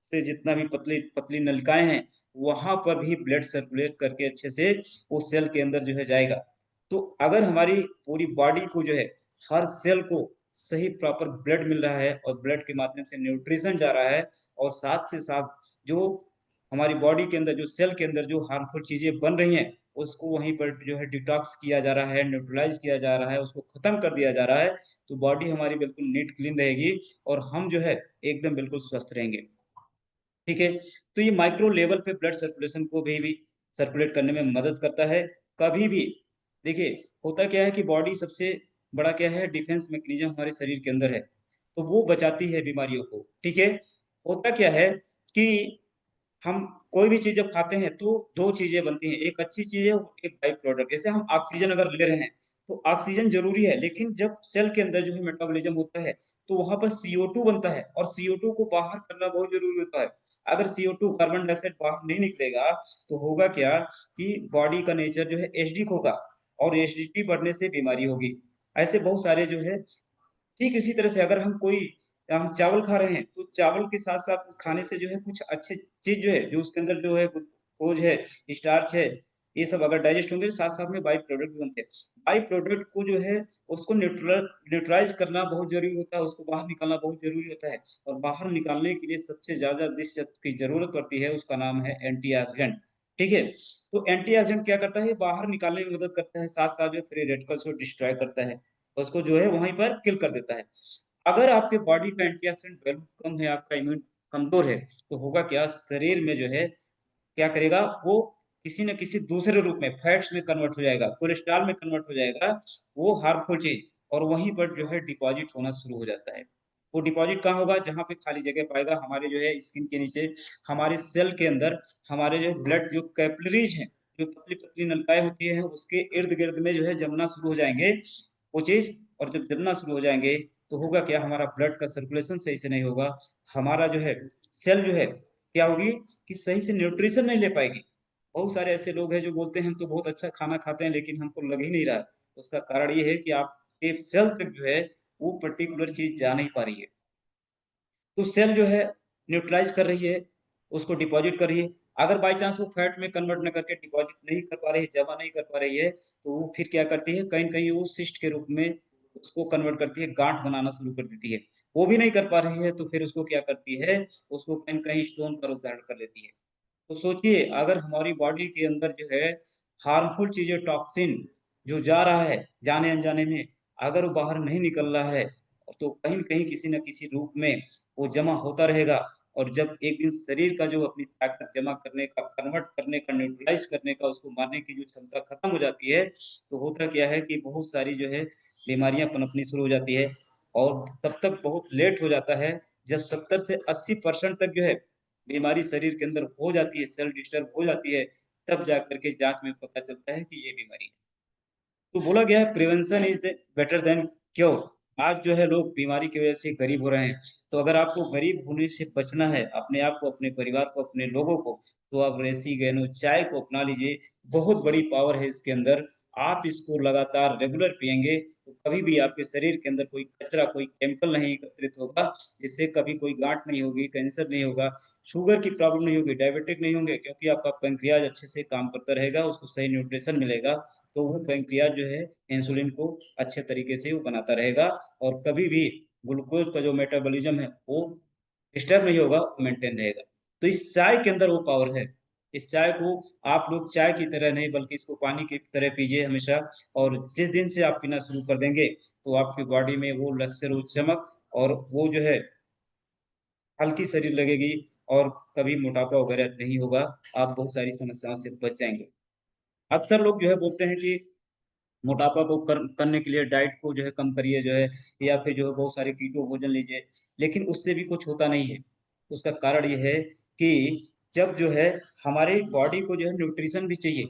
से जितना भी पतली पतली नलिकाएँ हैं, वहाँ पर भी ब्लड सर्कुलेट करके अच्छे से वो सेल के अंदर जो है जाएगा। तो अगर हमारी पूरी बॉडी को जो है हर सेल को सही प्रॉपर ब्लड मिल रहा है और ब्लड के माध्यम से न्यूट्रिशन जा रहा है और साथ से साथ जो हमारी बॉडी के अंदर जो सेल के अंदर जो हार्मफुल चीज़ें बन रही हैं, उसको वहीं पर जो है डिटॉक्स किया जा रहा है, न्यूट्रलाइज़ किया जा रहा है, उसको खत्म कर दिया जा रहा है, तो बॉडी हमारी बिल्कुल नीट क्लीन रहेगी और हम जो है एकदम बिल्कुल स्वस्थ रहेंगे। ठीक है? तो ये माइक्रो लेवल पे ब्लड सर्कुलेशन को भी सर्कुलेट करने में मदद करता है। कभी भी देखिए, होता क्या है कि बॉडी सबसे बड़ा क्या है डिफेंस मैकेनिज़्म हमारे शरीर के अंदर है, तो वो बचाती है बीमारियों को, ठीक है? होता क्या है कि हम कोई भी चीज़ जब खाते हैं तो 2 चीज़ें बनती हैं, एक अच्छी चीज़ है और एक बाई प्रोडक्ट। जैसे हम ऑक्सीजन अगर ले रहे हैं, तो ऑक्सीजन ज़रूरी है, लेकिन जब सेल के अंदर जो है मेटाबॉलिज़्म होता है, तो वहाँ पर CO2 बनता है और CO2 को बाहर करना बहुत ज़रूरी होता है। अगर CO2 कार्बन डाइऑक्साइड बाहर नहीं निकलेगा, तो होगा क्या कि बॉडी का नेचर जो है एसिडिक होगा और एसिडिटी बढ़ने से बीमारी होगी। ऐसे बहुत सारे जो है ठीक इसी तरह से अगर हम चावल खा रहे हैं, तो चावल के साथ-साथ खाने से जो है कुछ अच्छी चीज़ जो है, जो उसके अंदर जो है ग्लूकोज़ है, स्टार्च है, ये सब अगर डाइजेस्ट होंगे, साथ-साथ में बाई प्रोडक्ट भी बनते हैं। बाई प्रोडक्ट को जो है उसको न्यूट्रलाइज़ करना बहुत ज़रूरी होता है, उसको बाहर निकालना बहुत ज़रूरी होता है और बाहर निकालने के लिए सबसे ज़्यादा जिस शब्द की ज़रूरत पड़ती है, उसका नाम है एंटीऑक्सीडेंट, ठीक है? तो एंटीऑक्सीडेंट क्या करता है, बाहर निकालने में मदद करता है, साथ-साथ जो फ्री रेडिकल्स को डिस्ट्रॉय करता है। उसको जो है वहीं पर किल कर देता है। अगर आपके बॉडी का एंटीऑक्सीडेंट वैल्यू कम है, आपका इम्यून कमज़ोर है, तो होगा क्या शरीर में जो है क्या करेगा वो किसी न किसी दूसरे रूप में फैट्स में कन्वर्ट हो जाएगा, कोलेस्ट्रॉल में कन्वर्ट हो जाएगा, वो हार्मफुल चीज़ और वहीं पर जो है डिपॉज़िट होना शुरू हो जाता है। वो डिपॉज़िट कहाँ होगा? जहाँ पे खाली जगह पाएगा हमारे जो है स्किन के नीचे, हमारे सेल के अंदर, हमारे जो ब्लड जो कैपिलरीज़ हैं, जो पतली-पतली नलिकाएँ होती हैं, उसके इर्द-गिर्द में जो है जमना शुरू हो जाएँगे, वो चीज़ और जब जमना शुरू हो जाएँगे, तो होगा क्या हमारा ब्लड का सर्कुलेशन सही से नहीं होगा, हमारा जो है सेल जो है क्या होगी कि सही से न्यूट्रिशन नहीं ले पाएगी। बहुत सारे ऐसे लोग हैं जो बोलते हैं हम तो बहुत अच्छा खाना खाते हैं लेकिन हमको लग ही नहीं रहा। उसका कारण ये है कि आपके सेल तक जो है वो पर्टिकुलर चीज़ जा नहीं पा रही है। तो सेल जो है न्यूट्रलाइज़ कर रही है, उसको डिपॉज़िट कर रही है। अगर बाय चांस वो फैट में कन्वर्ट ना करके डिपॉज़िट नहीं कर पा रही है, जमा नहीं कर पा रही है, तो वो फिर क्या करती है, कहीं न कहीं वो सिस्ट के रूप में उसको कन्वर्ट करती है, गाँठ बनाना शुरू कर देती है। वो भी नहीं कर पा रही है, तो फिर उसको क्या करती है, उसको कहीं न कहीं स्टोन का रूप धारण कर लेती है। तो सोचिए अगर हमारी बॉडी के अंदर जो है हार्मफुल चीज़ें टॉक्सिन जो जा रहा है, जाने-अनजाने में अगर वो बाहर नहीं निकल रहा है, तो कहीं न कहीं किसी न किसी रूप में वो जमा होता रहेगा और जब एक दिन शरीर का जो अपनी ताकत जमा करने का, कन्वर्ट करने का, न्यूट्रलाइज़ करने का, उसको मारने की जो क्षमता खत्म हो जाती है, तो होता क्या है कि बहुत सारी जो है बीमारियाँ पनपनी शुरू हो जाती है और तब तक बहुत लेट हो जाता है, जब 70 से 80% तक जो है बीमारी शरीर के अंदर हो जाती है, सेल डिस्टर्ब हो जाती है, तब जाकर के जाँच में पता चलता है कि ये बीमारी है। तो बोला गया है prevention is the better than cure. आज जो है लोग बीमारी की वजह से गरीब हो रहे हैं। तो अगर आपको गरीब होने से बचना है, अपने आप को, अपने परिवार को, अपने लोगों को, तो आप देसी गेनू चाय को अपना लीजिए। बहुत बड़ी पावर है इसके अंदर। आप इसको लगातार रेगुलर पिएँगे, तो कभी भी आपके शरीर के अंदर कोई कचरा, कोई केमिकल नहीं एकत्रित होगा, जिससे कभी कोई गाँठ नहीं होगी, कैंसर नहीं होगा, शुगर की प्रॉब्लम नहीं होगी, डायबिटिक नहीं होंगे, क्योंकि आपका पैंक्रियाज़ अच्छे से काम करता रहेगा, उसको सही न्यूट्रिशन मिलेगा, तो वो पैंक्रियाज़ जो है इंसुलिन को अच्छे तरीके से वो बनाता रहेगा और कभी भी ग्लूकोज़ का जो मेटाबॉलिज़्म है, वो डिस्टर्ब नहीं होगा, वो मेंटेन रहेगा। तो इस चाय के अंदर वो पावर है। इस चाय को आप लोग चाय की तरह नहीं बल्कि इसको पानी की तरह पीजिए हमेशा और जिस दिन से आप पीना शुरू कर देंगे, तो आपकी बॉडी में वो लक्सर, वो चमक और वो जो है हल्की शरीर लगेगी और कभी मोटापा वगैरह नहीं होगा। आप बहुत सारी समस्याओं से बच जाएँगे। अक्सर लोग जो है बोलते हैं कि मोटापा को करने के लिए डाइट को जो है कम करिए जो है या फिर जो है बहुत सारे कीटो भोजन लीजिए, लेकिन उससे भी कुछ होता नहीं है। उसका कारण ये है कि जब जो है हमारी बॉडी को जो है न्यूट्रिशन भी चाहिए,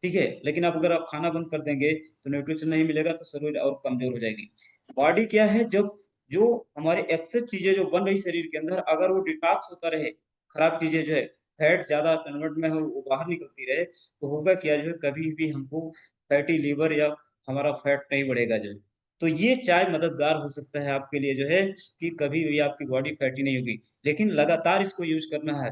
ठीक है? लेकिन अब अगर आप खाना बंद कर देंगे तो न्यूट्रिशन नहीं मिलेगा तो शरीर और कमज़ोर हो जाएगी। बॉडी क्या है जब जो हमारे एक्सेस चीज़ें जो बन रही शरीर के अंदर अगर वो डिटॉक्स होता रहे, खराब चीज़ें जो है फैट ज़्यादा कन्वर्ट में हो वो बाहर निकलती रहे, तो होगा क्या जो है कभी भी हमको फैटी लिवर या हमारा फैट नहीं बढ़ेगा जो है। तो ये चाय मददगार हो सकता है आपके लिए जो है कि कभी भी आपकी बॉडी फैटी नहीं होगी। लेकिन लगातार इसको यूज़ करना है।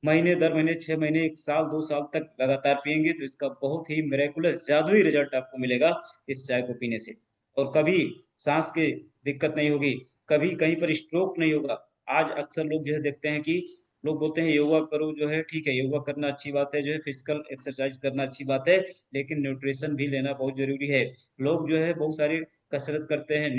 महीने दर महीने, 6 महीने, 1 साल, 2 साल तक लगातार पिएँगे तो इसका बहुत ही मिरेकुलस जादुई रिज़ल्ट आपको मिलेगा इस चाय को पीने से। और कभी साँस की दिक्कत नहीं होगी, कभी कहीं पर स्ट्रोक नहीं होगा। आज अक्सर लोग जो है देखते हैं कि लोग बोलते हैं योगा करो जो है ठीक है, योगा करना अच्छी बात है, जो है फिज़िकल एक्सरसाइज़ करना अच्छी बात है, लेकिन न्यूट्रिशन भी लेना बहुत ज़रूरी है। लोग जो है बहुत सारी कसरत करते हैं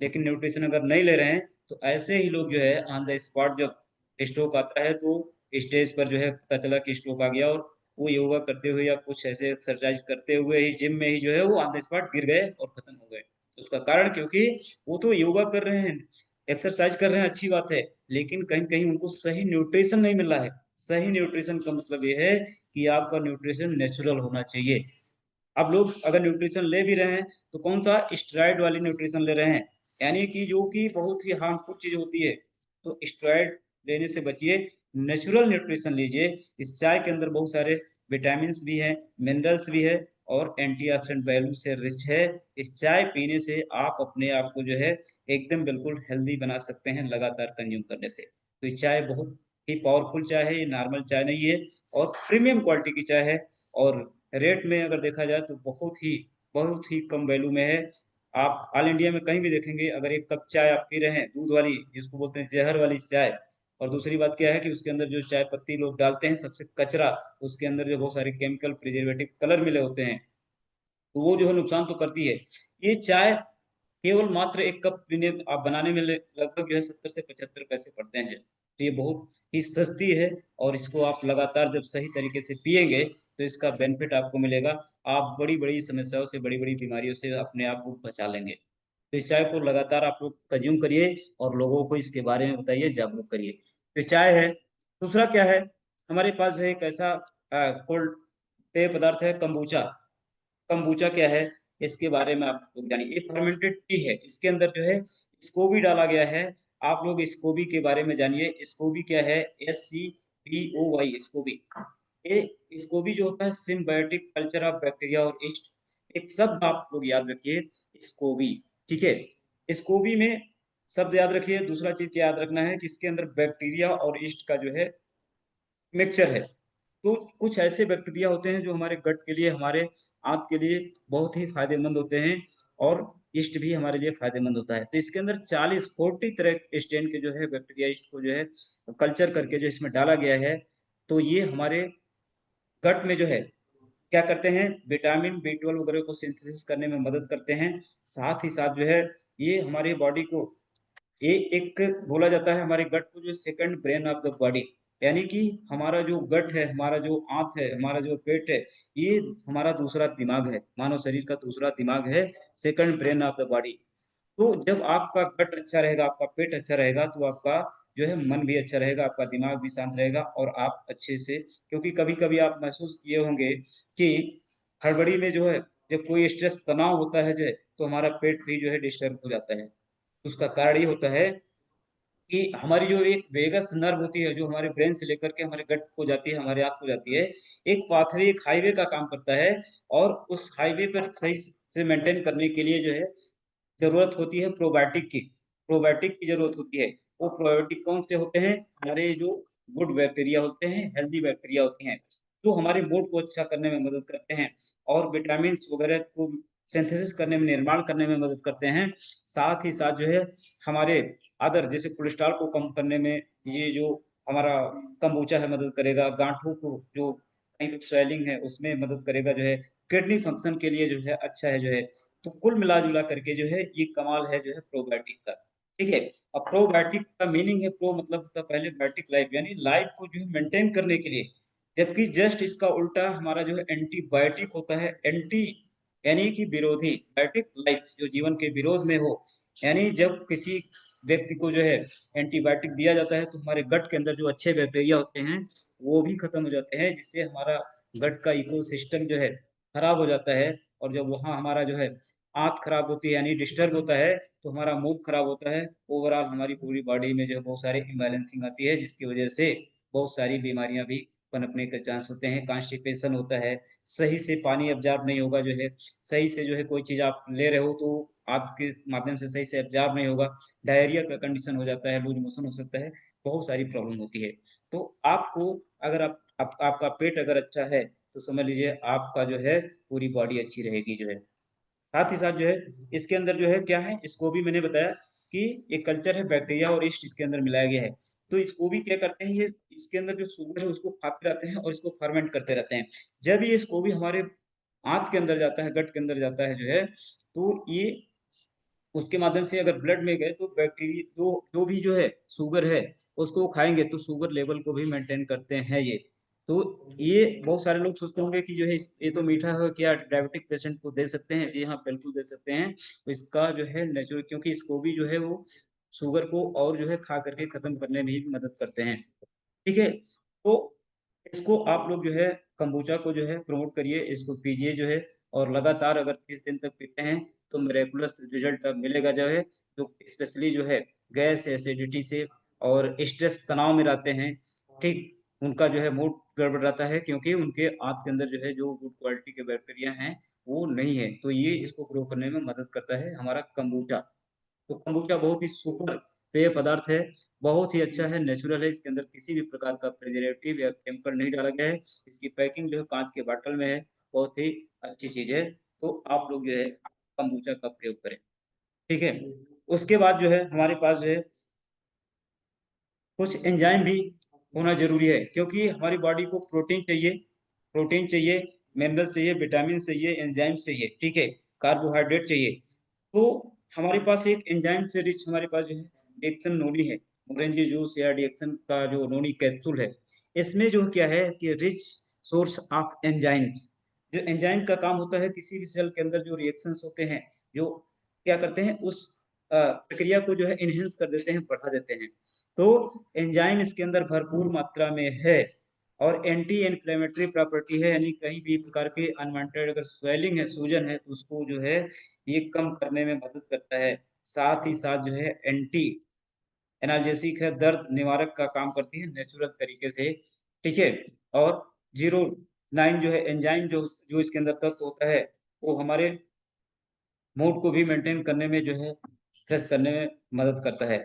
लेकिन न्यूट्रिशन अगर नहीं ले रहे हैं, तो ऐसे ही लोग जो है ऑन द स्पॉट जब स्ट्रोक आता है तो स्टेज पर जो है पता चला कि स्ट्रोक आ गया और वो योगा करते हुए या कुछ ऐसे एक्सरसाइज करते हुए ही जिम में ही जो है वो ऑन द स्पॉट गिर गए और खत्म हो गए। तो उसका कारण क्योंकि वो तो योगा कर रहे हैं, एक्सरसाइज कर रहे हैं अच्छी बात है, लेकिन कहीं-कहीं उनको सही न्यूट्रिशन नहीं मिल रहा है। सही न्यूट्रिशन का मतलब ये है कि आपका न्यूट्रिशन नेचुरल होना चाहिए। अब लोग अगर न्यूट्रिशन ले भी रहे हैं, तो कौन-सा स्टेरॉइड वाली न्यूट्रिशन ले रहे हैं, यानी कि जो कि बहुत ही हार्मफुल चीज़ होती है। तो स्टेरॉइड लेने से बचिए, नेचुरल न्यूट्रिशन लीजिए। इस चाय के अंदर बहुत सारे विटामिन्स भी हैं, मिनरल्स भी है और एंटीऑक्सीडेंट वैल्यू से रिच है। इस चाय पीने से आप अपने आप को जो है एकदम बिल्कुल हेल्दी बना सकते हैं लगातार कंज़्यूम करने से। तो ये चाय बहुत ही पावरफुल चाय है, ये नॉर्मल चाय नहीं है और प्रीमियम क्वालिटी की चाय है और रेट में अगर देखा जाए तो बहुत ही कम वैल्यू में है। आप ऑल इंडिया में कहीं भी देखेंगे अगर 1 कप चाय आप पी रहे हैं दूध वाली जिसको बोलते हैं ज़हर वाली चाय और दूसरी बात क्या है कि उसके अंदर जो चाय पत्ती लोग डालते हैं सबसे कचरा, उसके अंदर जो बहुत सारे केमिकल प्रिजर्वेटिव कलर मिले होते हैं, तो वो जो है नुकसान तो करती है। ये चाय केवल मात्र 1 कप पीने आप बनाने में ले लगभग जो है 70 से 75 पैसे पड़ते हैं जी। तो ये बहुत ही सस्ती है और इसको आप लगातार जब सही तरीके से पिएँगे, तो इसका बेनिफिट आपको मिलेगा। आप बड़ी-बड़ी समस्याओं से, बड़ी-बड़ी बीमारियों से अपने आप को बचा लेंगे। तो इस चाय को लगातार आप लोग कंज़्यूम करिए और लोगों को इसके बारे में बताइए, जागरूक करिए। तो चाय है, दूसरा क्या है, हमारे पास जो है एक ऐसा कोल्ड पेय पदार्थ है kombucha। kombucha क्या है? इसके बारे में आप लोग जानिए। ये फर्मेंटेड टी है। इसके अंदर जो है स्कोबी डाला गया है। आप लोग स्कोबी के बारे में जानिए। स्कोबी क्या है? SCOBY Scobee. ये स्कोबी जो होता है सिम्बायोटिक कल्चर ऑफ बैक्टीरिया और यीस्ट। एक शब्द आप लोग याद रखिए स्कोबी, ठीक है? स्कोबी में शब्द याद रखिए, दूसरा चीज़ क्या याद रखना है कि इसके अंदर बैक्टीरिया और यीस्ट का जो है मिक्सचर है। तो कुछ ऐसे बैक्टीरिया होते हैं जो हमारे गट के लिए, हमारे आँत के लिए बहुत ही फ़ायदेमंद होते हैं और यीस्ट भी हमारे लिए फ़ायदेमंद होता है। तो इसके अंदर 40 तरह के स्ट्रेन के जो है बैक्टीरिया यीस्ट को जो है कल्चर करके जो इसमें डाला गया है, तो ये हमारे गट में जो है क्या करते हैं विटामिन बी 12 वगैरह को सिंथेसिस करने में मदद करते हैं। साथ ही साथ जो है ये हमारी बॉडी को ये एक बोला जाता है हमारे गट को जो second brain of the body यानी कि हमारा जो गट है, हमारा जो आँत है, हमारा जो पेट है, ये हमारा दूसरा दिमाग है। मानव शरीर का दूसरा दिमाग है, second brain of the body. तो जब आपका गट अच्छा रहेगा, आपका पेट अच्छा रहेगा, तो आपका जो है मन भी अच्छा रहेगा, आपका दिमाग भी शांत रहेगा और आप अच्छे से क्योंकि कभी-कभी आप महसूस किए होंगे कि हड़बड़ी में जो है, जब कोई स्ट्रेस तनाव होता है जो है, तो हमारा पेट भी जो है डिस्टर्ब हो जाता है। उसका कारण ये होता है कि हमारी जो एक वेगस नर्व होती है, जो हमारे ब्रेन से लेकर के हमारे गट को जाती है, हमारे आँत को जाती है, एक पाथवे, एक हाईवे का काम करता है और उस हाईवे पर सही से मेंटेन करने के लिए जो है, ज़रूरत होती है प्रोबायोटिक की। प्रोबायोटिक की ज़रूरत होती है। वो प्रोबायोटिक कौन से होते हैं? हमारे जो गुड बैक्टीरिया होते हैं, हेल्दी बैक्टीरिया होते हैं, जो हमारे मूड को अच्छा करने में मदद करते हैं और विटामिन्स वगैरह को सिंथेसिस करने में, निर्माण करने में मदद करते हैं। साथ ही साथ जो है हमारे अदर जैसे कोलेस्ट्रॉल को कम करने में ये जो हमारा kombucha है मदद करेगा, गाँठों को जो कहीं पे स्वेलिंग है उसमें मदद करेगा जो है, किडनी फंक्शन के लिए जो है अच्छा है जो है। तो कुल मिला-जुला करके जो है ये कमाल है जो है प्रोबायोटिक का, ठीक है? अब प्रोबायोटिक का मीनिंग है प्रो मतलब होता है पहले बायोटिक लाइफ यानी लाइफ को जो है मेंटेन करने के लिए, जबकि जस्ट इसका उल्टा हमारा जो है एंटीबायोटिक होता है, एंटी यानी कि विरोधी, बायोटिक लाइफ जो जीवन के विरोध में हो, यानी जब किसी व्यक्ति को जो है एंटीबायोटिक दिया जाता है तो हमारे गट के अंदर जो अच्छे बैक्टीरिया होते हैं, वो भी खत्म हो जाते हैं जिससे हमारा गट का इकोसिस्टम जो है खराब हो जाता है और जब वहाँ हमारा जो है आँत खराब होती है यानी डिस्टर्ब होता है, तो हमारा मूड खराब होता है। ओवरऑल हमारी पूरी बॉडी में जो है बहुत सारी इम्बैलेंसिंग आती है जिसकी वजह से बहुत सारी बीमारियाँ भी पनपने के चांस होते हैं, कॉन्स्टिपेशन होता है, सही से पानी अब्ज़ॉर्ब नहीं होगा जो है, सही से जो है कोई चीज़ आप ले रहे हो तो आपके माध्यम से सही से अब्ज़ॉर्ब नहीं होगा, डायरिया का कंडीशन हो जाता है, लूज़ मोशन हो सकता है, बहुत सारी प्रॉब्लम होती है। तो आपको अगर आपका पेट अगर अच्छा है, तो समझ लीजिए आपका जो है पूरी बॉडी अच्छी रहेगी जो है। साथ ही साथ जो है इसके अंदर जो है क्या है, इसको भी मैंने बताया कि एक कल्चर है बैक्टीरिया और यीस्ट इसके अंदर मिलाया गया है। तो इसको भी क्या करते हैं ये इसके अंदर जो शुगर है उसको खाते रहते हैं और इसको फर्मेंट करते रहते हैं। जब ये इसको भी हमारे आँत के अंदर जाता है, गट के अंदर जाता है जो है, तो ये उसके माध्यम से अगर ब्लड में गए तो बैक्टीरिया जो जो भी जो है शुगर है, उसको खाएँगे तो शुगर लेवल को भी मेंटेन करते हैं ये। तो ये बहुत सारे लोग सोचते होंगे कि जो है इस ये तो मीठा है क्या डायबिटिक पेशेंट को दे सकते हैं? जी हाँ, बिल्कुल दे सकते हैं। तो इसका जो है नेचुरल क्योंकि इसको भी जो है वो शुगर को और जो है खा कर के खत्म करने में भी मदद करते हैं। ठीक है? तो इसको आप लोग जो है kombucha को जो है प्रमोट करिए, इसको पीजिए जो है और लगातार अगर 30 दिन तक पीते हैं, तो मिरेकुलस रिज़ल्ट मिलेगा जो है, जो स्पेशली जो है गैस, एसिडिटी से और स्ट्रेस तनाव में रहते हैं, ठीक? उनका जो है मूड गड़बड़ाता है क्योंकि उनके आँत के अंदर जो है जो गुड क्वालिटी के बैक्टीरिया हैं, वो नहीं है। तो ये इसको ग्रो करने में मदद करता है हमारा kombucha। तो kombucha बहुत ही सुपर पेय पदार्थ है, बहुत ही अच्छा है, नेचुरल है, इसके अंदर किसी भी प्रकार का प्रिजर्वेटिव या केमिकल नहीं डाला गया है। इसकी पैकिंग जो है काँच के बॉटल में है, बहुत ही अच्छी चीज़ है। तो आप लोग जो है kombucha का प्रयोग करें, ठीक है? उसके बाद जो है हमारे पास जो है कुछ एंजाइम भी होना ज़रूरी है क्योंकि हमारी बॉडी को प्रोटीन चाहिए, मिनरल्स चाहिए, विटामिन चाहिए, एंजाइम चाहिए, ठीक है? कार्बोहाइड्रेट चाहिए। तो हमारे पास एक एंजाइम से रिच हमारे पास जो है डिएक्सन नोनी है, ऑरेंज जूस या डिएक्सन का जो नोनी कैप्सूल है। इसमें जो क्या है कि रिच सोर्स ऑफ एंजाइम्स जो एंजाइम का काम होता है किसी भी सेल के अंदर जो रिएक्शंस होते हैं, जो क्या करते हैं उस प्रक्रिया को जो है एनहांस कर देते हैं, बढ़ा देते हैं। तो एंजाइम इसके अंदर भरपूर मात्रा में है और एंटी इन्फ्लेमेटरी प्रॉपर्टी है यानी कहीं भी प्रकार की अनवांटेड अगर स्वेलिंग है, सूजन है, तो उसको जो है ये कम करने में मदद करता है। साथ ही साथ जो है एंटी एनाल्जेसिक है, दर्द निवारक का काम करती है नेचुरल तरीके से, ठीक है? और 09 जो है एंजाइम जो जो इसके अंदर तत्व होता है, वो हमारे मूड को भी मेंटेन करने में जो है फ्रेश करने में मदद करता है।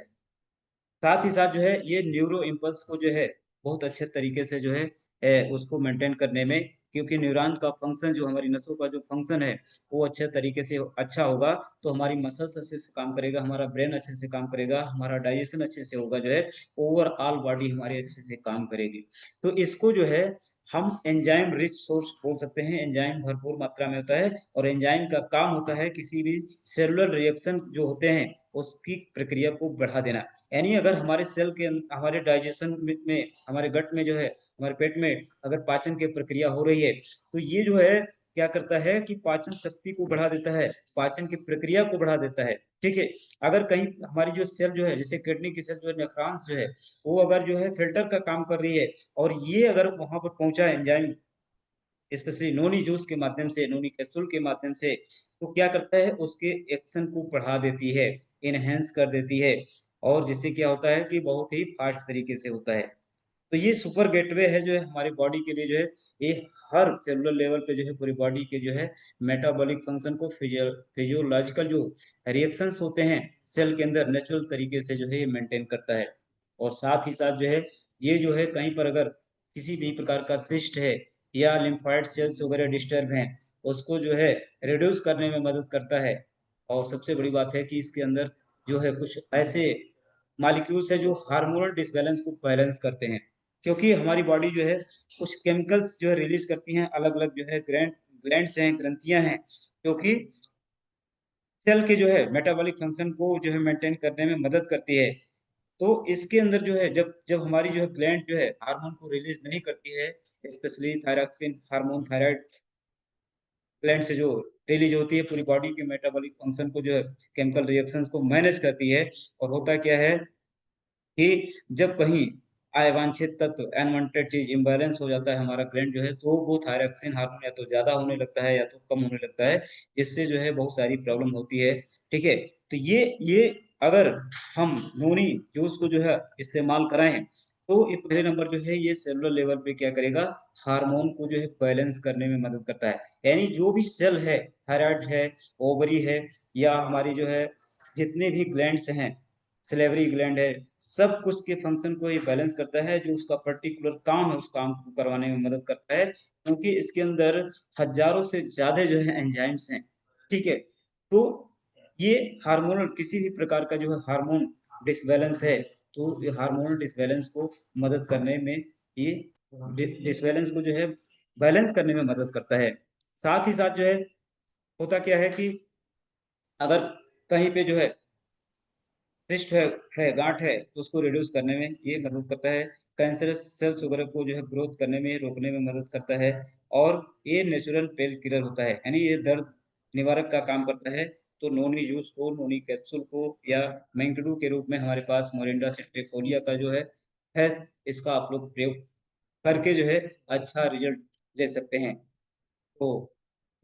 साथ ही साथ जो है ये न्यूरो इम्पल्स को जो है बहुत अच्छे तरीके से जो है उसको मेंटेन करने में क्योंकि न्यूरॉन का फंक्शन जो हमारी नसों का जो फंक्शन है वो अच्छे तरीके से अच्छा होगा तो हमारी मसल्स अच्छे से काम करेगा, हमारा ब्रेन अच्छे से काम करेगा, हमारा डाइजेशन अच्छे से होगा जो है ओवरऑल बॉडी हमारी अच्छे से काम करेगी। तो इसको जो है हम एंजाइम रिच सोर्स बोल सकते हैं, एंजाइम भरपूर मात्रा में होता है और एंजाइम का काम होता है किसी भी सेलुलर रिएक्शन जो होते हैं उसकी प्रक्रिया को बढ़ा देना। यानी अगर हमारे सेल के हमारे डाइजेशन में हमारे गट में जो है, हमारे पेट में अगर पाचन की प्रक्रिया हो रही है, तो ये जो है क्या करता है कि पाचन शक्ति को बढ़ा देता है, पाचन की प्रक्रिया को बढ़ा देता है, ठीक है? अगर कहीं हमारी जो सेल जो है, जैसे किडनी की सेल जो है नेफ्रॉन्स जो है, वो अगर जो है फ़िल्टर का काम कर रही है और ये अगर वहाँ पर पहुँचा एंजाइम स्पेशली नोनी जूस के माध्यम से, नोनी कैप्सूल के माध्यम से, तो क्या करता है उसके एक्शन को बढ़ा देती है, एनहांस कर देती है। और जिससे क्या होता है कि बहुत ही फास्ट तरीके से होता है। तो ये सुपर गेटवे है जो है हमारी बॉडी के लिए जो है, ये हर सेलुलर लेवल पे जो है पूरी बॉडी के जो है मेटाबॉलिक फंक्शन को फिजियोलॉजिकल जो रिएक्शंस होते हैं सेल के अंदर नेचुरल तरीके से जो है ये मेंटेन करता है। और साथ ही साथ जो है ये जो है कहीं पर अगर किसी भी प्रकार का सिस्ट है या लिम्फोइड सेल्स वगैरह डिस्टर्ब हैं, उसको जो है रिड्यूस करने में मदद करता है। और सबसे बड़ी बात है कि इसके अंदर जो है कुछ ऐसे मॉलिक्यूल्स है जो हार्मोनल डिसबैलेंस को बैलेंस करते हैं। क्योंकि हमारी बॉडी जो है कुछ केमिकल्स जो है रिलीज करती हैं, अलग-अलग जो है ग्लैंड्स हैं, ग्रंथियाँ हैं, जो कि सेल के जो है मेटाबॉलिक फंक्शन को जो है मेंटेन करने में मदद करती है। तो इसके अंदर जो है जब जब हमारी जो है ग्लैंड जो है हार्मोन को रिलीज नहीं करती है, specially thyroxine hormone thyroid gland से जो रिलीज होती है पूरी बॉडी के मेटाबॉलिक फंक्शन को जो है केमिकल रिएक्शंस को मैनेज करती है। और होता क्या है कि जब कहीं अवांछित तत्व अनवांटेड चीज़ इम्बैलेंस हो जाता है हमारा ग्लैंड जो है, तो वो थायरॉक्सिन हार्मोन या तो ज़्यादा होने लगता है या तो कम होने लगता है, जिससे जो है बहुत सारी प्रॉब्लम होती है, ठीक है? तो ये अगर हम नोनी जूस को जो है इस्तेमाल कराएँ, तो ये पहले नंबर जो है ये सेलुलर लेवल पे क्या करेगा, हार्मोन को जो है बैलेंस करने में मदद करता है। यानी जो भी सेल है, थायरॉइड है, ओवरी है या हमारी जो है जितने भी ग्लैंड्स हैं, सिलेवरी ग्लैंड है, सब कुछ के फंक्शन को ये बैलेंस करता है, जो उसका पर्टिकुलर काम है, उस काम को करवाने में मदद करता है, क्योंकि इसके अंदर हज़ारों से ज़्यादा जो है एंजाइम्स हैं, ठीक है? तो ये हार्मोनल किसी भी प्रकार का जो है हार्मोन डिसबैलेंस है, तो ये हार्मोनल डिसबैलेंस को मदद करने में ये डिसबैलेंस को जो है बैलेंस करने में मदद करता है। साथ ही साथ जो है, होता क्या है कि अगर कहीं पे जो है सिस्ट है, गाँठ है, तो उसको रिड्यूस करने में ये मदद करता है। कैंसरस सेल्स वगैरह को जो है ग्रोथ करने में, रोकने में मदद करता है और ये नेचुरल पेन किलर होता है, यानी ये दर्द निवारक का काम करता है। तो नोनी जूस को, नोनी कैप्सूल को या मैंगडू के रूप में हमारे पास मोरिंडा सेटिफोलिया का जो है इसका आप लोग प्रयोग करके जो है अच्छा रिज़ल्ट ले सकते हैं। तो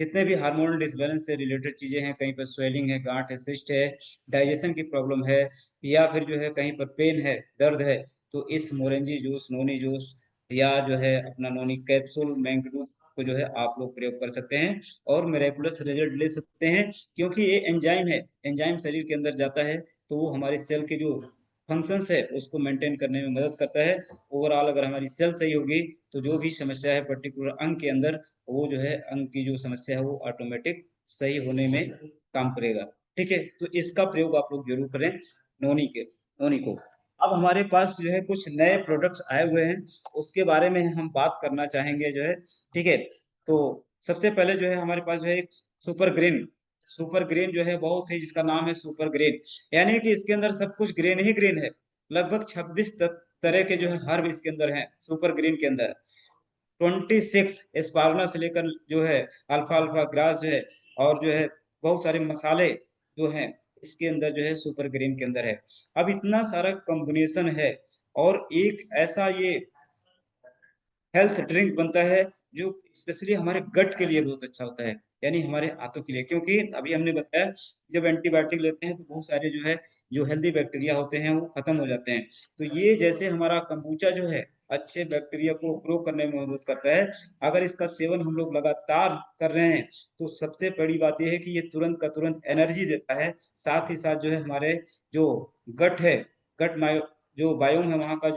जितने भी हार्मोनल डिसबैलेंस से रिलेटेड चीज़ें हैं, कहीं पर स्वेलिंग है, गाँठ है, सिस्ट है, डाइजेशन की प्रॉब्लम है या फिर जो है कहीं पर पेन है, दर्द है, तो इस मोरेंजी जूस, नोनी जूस या जो है अपना नोनी कैप्सूल, मैंगडू को जो है आप लोग प्रयोग कर सकते हैं और मिरेकुलस रिजल्ट ले सकते हैं, क्योंकि ये एंजाइम है, एंजाइम शरीर के अंदर जाता है, तो वो हमारे सेल के जो फंक्शंस है, उसको मेंटेन करने में मदद करता है। ओवरऑल अगर हमारी सेल सही होगी, तो जो भी समस्या है पर्टिकुलर अंग के अंदर, वो जो है अंग की जो समस्या है वो ऑटोमेटिक सही होने में काम करेगा। ठीक है? तो इसका प्रयोग आप लोग ज़रूर करें नोनी को। अब हमारे पास जो है कुछ नए प्रोडक्ट्स आए हुए हैं, उसके बारे में हम बात करना चाहेंगे जो है, ठीक है? तो सबसे पहले जो है हमारे पास जो है एक सुपर ग्रेन जो है बहुत ही जिसका नाम है सुपर ग्रेन, यानी कि इसके अंदर सब कुछ ग्रेन ही ग्रेन है। लगभग 26 तरह के जो है हर्ब इसके अंदर हैं, सुपर ग्रीन के अंदर। 26 एस्पार्गनस से लेकर जो है अल्फा-अल्फा ग्रास जो है और जो है बहुत सारे मसाले जो हैं, इसके अंदर जो है सुपर ग्रीन के अंदर है। अब इतना सारा कॉम्बिनेशन है और एक ऐसा ये हेल्थ ड्रिंक बनता है जो स्पेशली हमारे गट के लिए बहुत अच्छा होता है, यानी हमारे आंतों के लिए, क्योंकि अभी हमने बताया जब एंटीबायोटिक लेते हैं तो बहुत सारे जो है जो हेल्दी बैक्टीरिया होते हैं वो खत्म हो जाते हैं। तो ये जैसे हमारा kombucha जो है अच्छे बैक्टीरिया को ग्रो करने में मदद करता है। अगर इसका सेवन हम लोग लगातार कर रहे हैं तो सबसे बड़ी बात ये है कि ये तुरंत का तुरंत एनर्जी देता है। साथ ही साथ जो है हमारे जो गट है, गट मायो जो बायोम है वहाँ का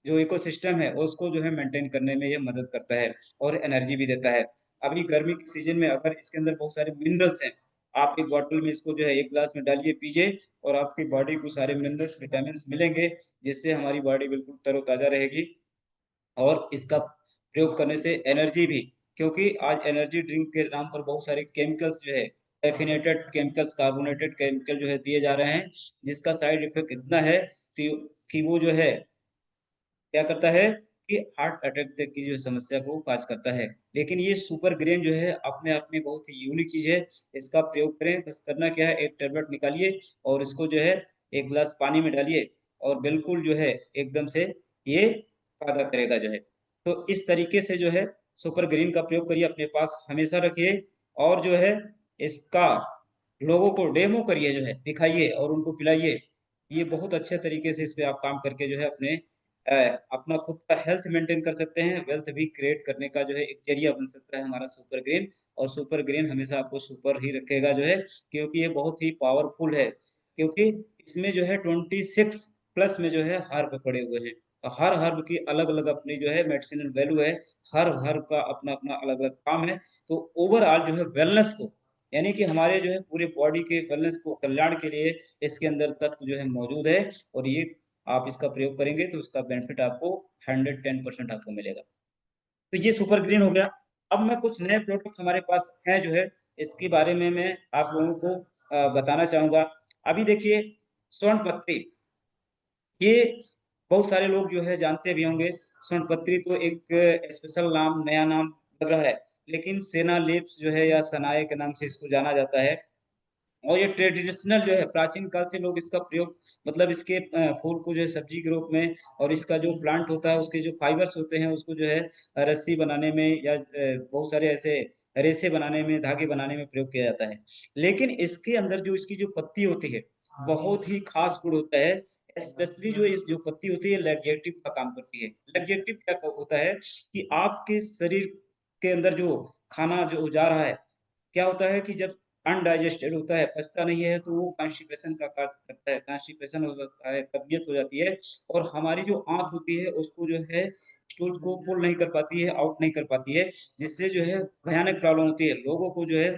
जो इकोसिस्टम है उसको जो है मेंटेन करने में ये मदद करता है और एनर्जी भी देता है। अभी गर्मी के सीज़न में अगर इसके अंदर बहुत सारे मिनरल्स हैं, आप एक बॉटल में इसको जो है 1 ग्लास में डालिए, पीजिए और आपकी बॉडी को सारे मिनरल्स, विटामिन्स मिलेंगे, जिससे हमारी बॉडी बिल्कुल तरोताज़ा रहेगी और इसका प्रयोग करने से एनर्जी भी, क्योंकि आज एनर्जी ड्रिंक के नाम पर बहुत सारे केमिकल्स जो है, कैफ़ीनेटेड केमिकल्स, कार्बोनेटेड केमिकल जो है दिए जा रहे हैं, जिसका साइड इफ़ेक्ट इतना है कि वो जो है क्या करता है कि हार्ट अटैक तक की जो समस्या को काज करता है। लेकिन ये सुपर ग्रेन जो है अपने आप में बहुत ही यूनिक चीज़ है। इसका प्रयोग करें, बस करना क्या है, एक टैबलेट निकालिए और इसको जो है 1 ग्लास पानी में डालिए और बिल्कुल जो है एकदम से ये फ़ायदा करेगा जो है। तो इस तरीके से जो है सुपर ग्रीन का प्रयोग करिए, अपने पास हमेशा रखिए और जो है इसका लोगों को डेमो करिए जो है, दिखाइए और उनको पिलाइए। ये बहुत अच्छे तरीके से इस पे आप काम करके जो है अ, अपना खुद का हेल्थ मेंटेन कर सकते हैं, वेल्थ भी क्रिएट करने का जो है एक ज़रिया बन सकता है हमारा सुपर ग्रेन। और सुपर ग्रेन हमेशा आपको सुपर ही रखेगा जो है, क्योंकि ये बहुत ही पावरफुल है। क्योंकि इसमें जो है 26 प्लस में जो है हर्ब पड़े हुए हैं। हर हर्ब की अलग-अलग अपनी जो है मेडिसिनल वैल्यू है, हर हर्ब का अपना-अपना अलग-अलग काम है। तो ओवरऑल जो है वेलनेस को, यानी कि हमारे जो है पूरे बॉडी के वेलनेस को, कल्याण के लिए इसके अंदर तत्व जो है मौजूद है। और ये आप इसका प्रयोग करेंगे तो उसका बेनिफिट आपको 110% आपको मिलेगा। तो ये सुपर ग्रीन हो गया। अब मैं कुछ नए प्रोडक्ट हमारे पास हैं जो है, इसके बारे में मैं आप लोगों को बताना चाहूँगा। अभी देखिए, स्वर्ण पत्री, ये बहुत सारे लोग जो है जानते भी होंगे। स्वर्ण पत्री तो एक स्पेशल नाम, नया नाम लग रहा है, लेकिन सेना लीव्स जो है या सनाए के नाम से इसको जाना जाता है। और ये ट्रेडिशनल जो है, प्राचीन काल से लोग इसका प्रयोग, मतलब इसके फूल को जो है सब्जी के रूप में, और इसका जो प्लांट होता है उसके जो फाइबर्स होते हैं उसको जो है रस्सी बनाने में या बहुत सारे ऐसे रेशे बनाने में, धागे बनाने में प्रयोग किया जाता है। लेकिन इसके अंदर जो इसकी जो पत्ती होती है, बहुत ही खास गुण होता है। स्पेशली जो इस जो पत्ती होती है लैक्सेटिव का काम करती है। लैक्सेटिव क्या होता है कि आपके शरीर के अंदर जो खाना जो जा रहा है, क्या होता है कि जब अनडाइजेस्टेड होता है, पचता नहीं है, तो वो कॉन्स्टिपेशन का कार्य करता है, कॉन्स्टिपेशन हो जाता है, कब्जियत हो जाती है। और हमारी जो आँत होती है उसको जो है स्टूल को पुल नहीं कर पाती है, आउट नहीं कर पाती है, जिससे जो है भयानक प्रॉब्लम होती है। लोगों को जो है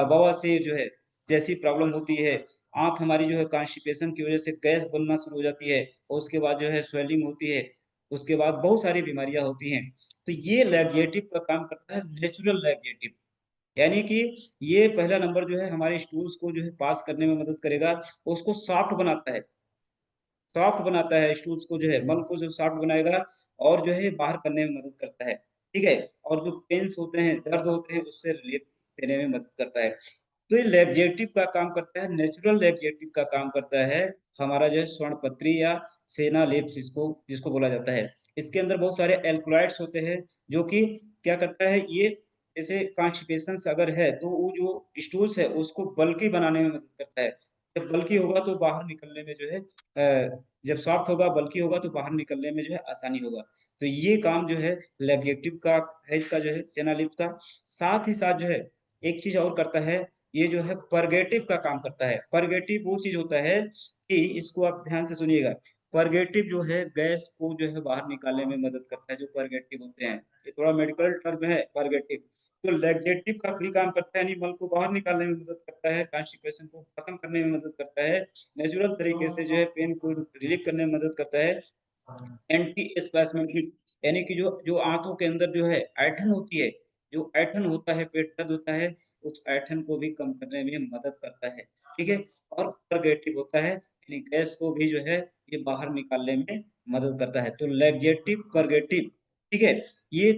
बवासीर जो है जैसी प्रॉब्लम होती है, आँत हमारी जो है कॉन्स्टिपेशन की वजह से गैस बनना शुरू हो जाती है, और उसके बाद जो है स्वेलिंग होती है, उसके बाद बहुत सारी बीमारियाँ होती हैं। तो ये लैक्सेटिव का काम करता है, नेचुरल लैक्सेटिव। यानी कि ये पहला नंबर जो है हमारे स्टूल्स को जो है पास करने में मदद करेगा, उसको सॉफ्ट बनाता है। सॉफ्ट बनाता है स्टूल्स को जो है, मल को जो सॉफ्ट बनाएगा, और जो है बाहर करने में मदद करता है, ठीक है? और जो पेन्स होते हैं, दर्द होते हैं, उससे रिलीफ देने में मदद करता है। तो ये लैक्सेटिव का काम करता है, नेचुरल लैक्सेटिव का काम करता है हमारा जो है स्वर्ण पत्री या सेना लीव्स जिसको जिसको बोला जाता है। इसके अंदर बहुत सारे एल्कलॉइड्स होते हैं, जो कि क्या करता है ये, जैसे कॉन्स्टिपेशंस अगर है, तो वो जो स्टूल्स है उसको बल्की बनाने में मदद करता है। जब बल्की होगा तो बाहर निकलने में जो है जब सॉफ्ट होगा, बल्की होगा तो बाहर निकलने में जो है आसानी होगा। तो ये काम जो है लैक्सेटिव का है, इसका जो है सेना लीव्स का। साथ ही साथ जो है एक चीज़ और करता है, ये जो है परगेटिव का काम करता है। परगेटिव वो चीज़ होता है कि इसको आप ध्यान से सुनिएगा। परगेटिव जो है गैस को जो है बाहर निकालने में मदद करता है, जो परगेटिव होते हैं। ये थोड़ा मेडिकल टर्म है परगेटिव। तो लैक्सेटिव का भी काम करता है, यानी मल को बाहर निकालने में मदद करता है, कॉन्स्टिपेशन को खत्म करने में मदद करता है, नेचुरल तरीके से जो है पेन को रिलीव करने में मदद करता है। एंटी स्पैस्मेटिक, यानी कि जो जो आंतों के अंदर जो है ऐंठन होती है, जो ऐंठन होता है, पेट दर्द होता है, उस ऐंठन को भी कम करने में मदद करता है, ठीक है? और परगेटिव होता है, यानी गैस को भी जो है ये बाहर निकालने में मदद करता है। तो लैक्सेटिव, परगेटिव, ठीक है? ये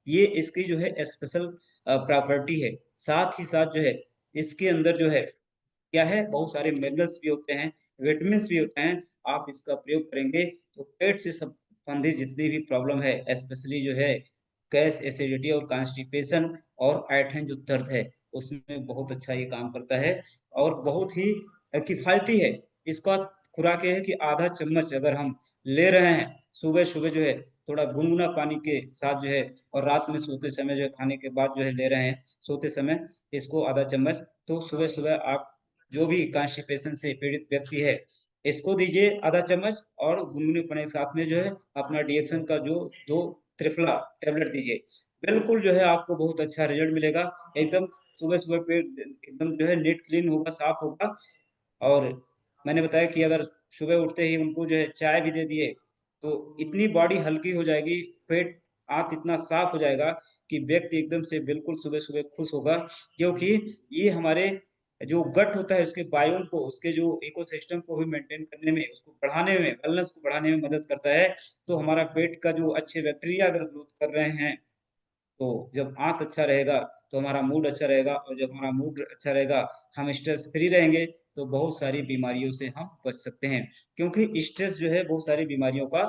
ये इसकी जो है स्पेशल प्रॉपर्टी है। साथ ही साथ जो है इसके अंदर जो है क्या है, बहुत सारे मिनरल्स भी होते हैं, विटामिन्स भी होते हैं। आप इसका प्रयोग करेंगे तो पेट से संबंधित जितनी भी प्रॉब्लम है, स्पेशली जो है गैस, एसिडिटी और कॉन्स्टिपेशन और ऐंठन जो दर्द है, उसमें बहुत अच्छा ये काम करता है, और बहुत ही किफ़ायती है। इसका खुराक ये है कि आधा चम्मच अगर हम ले रहे हैं, सुबह-सुबह जो है थोड़ा गुनगुना पानी के साथ जो है, और रात में सोते समय जो है खाने के बाद जो है ले रहे हैं, सोते समय इसको आधा चम्मच, तो सुबह-सुबह आप जो भी कॉन्स्टिपेशन से पीड़ित व्यक्ति है, इसको दीजिए आधा चम्मच, और गुनगुने पानी के साथ में जो है अपना डीएक्सन का जो 2 त्रिफला टैबलेट दीजिए। बिल्कुल जो है आपको बहुत अच्छा रिज़ल्ट मिलेगा। एकदम सुबह-सुबह पेट एकदम जो है नीट क्लीन होगा, साफ होगा। और मैंने बताया कि अगर सुबह उठते ही उनको जो है चाय भी दे दिए, तो इतनी बॉडी हल्की हो जाएगी, पेट आँत इतना साफ हो जाएगा कि व्यक्ति एकदम से बिल्कुल सुबह-सुबह खुश होगा। क्योंकि ये हमारे जो गट होता है उसके बायोम को, उसके जो इकोसिस्टम को भी मेंटेन करने में, उसको बढ़ाने में, वेलनेस को बढ़ाने में मदद करता है। तो हमारा पेट का जो अच्छे बैक्टीरिया अगर ग्रोथ कर रहे हैं, तो जब आँत अच्छा रहेगा, तो हमारा मूड अच्छा रहेगा, और जब हमारा मूड अच्छा रहेगा, हम स्ट्रेस फ्री रहेंगे, तो बहुत सारी बीमारियों से हम बच सकते हैं। क्योंकि स्ट्रेस जो है बहुत सारी बीमारियों का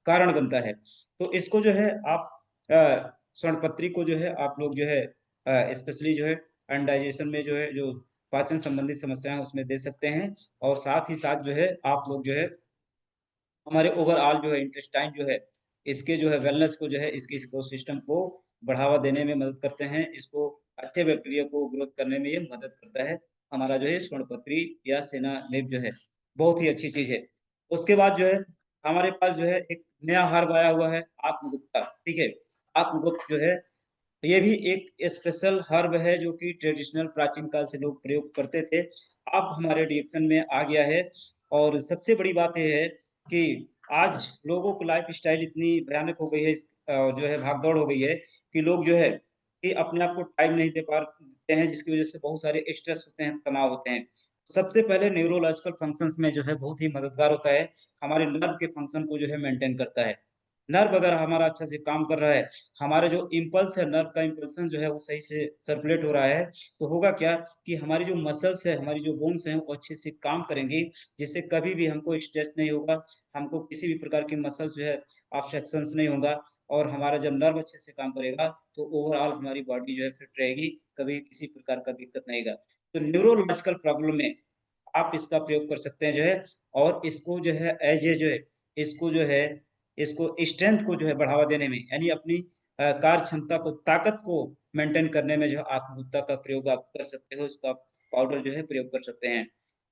कारण बनता है। तो इसको जो है आप स्वर्ण पत्री को जो है आप लोग जो है स्पेशली जो है अनडाइजेशन में जो है जो पाचन संबंधी समस्याएँ उसमें दे सकते हैं और साथ ही साथ जो है आप लोग जो है हमारे ओवरऑल जो है इंटेस्टाइन जो है, इसके जो है वेलनेस को जो है इसके इकोसिस्टम को बढ़ावा देने में मदद करते हैं। इसको अच्छे बैक्टीरिया को ग्रोथ करने में ये मदद करता है। हमारा जो है स्वर्ण या सेनानिब जो है, बहुत ही अच्छी चीज़ है। उसके बाद जो है हमारे पास जो है एक नया हर्ब आया हुआ है आत्मगुप्ता, ठीक है? आत्मगुप्त जो है ये भी एक स्पेशल हर्ब है जो कि ट्रेडिशनल प्राचीन काल से लोग प्रयोग करते थे। अब हमारे डिएक्शन में आ गया है और सबसे बड़ी बात ये है कि आज लोगों को लाइफ़स्टाइल इतनी भयानक हो गई है जो है भाग-दौड़ हो गई है कि लोग जो है कि अपने आप को टाइम नहीं दे पाते हैं जिसकी वज़ह से बहुत सारे स्ट्रेस होते हैं, तनाव होते हैं। सबसे पहले न्यूरोलॉजिकल फंक्शंस में जो है बहुत ही मददगार होता है, हमारे नर्व के फंक्शन को जो है मेंटेन करता है। नर्व अगर हमारा अच्छे से काम कर रहा है, हमारा जो इम्पल्स है, नर्व का इम्पल्सन जो है वो सही से सर्कुलेट हो रहा है, तो होगा क्या कि हमारी जो मसल्स है, हमारी जो बोन्स हैं, वो अच्छे से काम करेंगी, जिससे कभी भी हमको स्ट्रेस नहीं होगा, हमको किसी भी प्रकार की मसल्स जो है अब्स्ट्रक्शंस नहीं होगा और हमारा जब नर्व अच्छे से काम करेगा, तो ओवरऑल हमारी बॉडी जो है फिट रहेगी, कभी किसी प्रकार का दिक्कत नहीं आएगा। तो न्यूरोलॉजिकल प्रॉब्लम में आप इसका प्रयोग कर सकते हैं जो है और इसको जो है एज़ ए जो है, इसको जो है इसको स्ट्रेंथ को जो है बढ़ावा देने में यानी अपनी कार्य क्षमता को, ताकत को मेंटेन करने में जो है आत्मबुद्धा का प्रयोग आप कर सकते हो, इसका पाउडर जो है प्रयोग कर सकते हैं।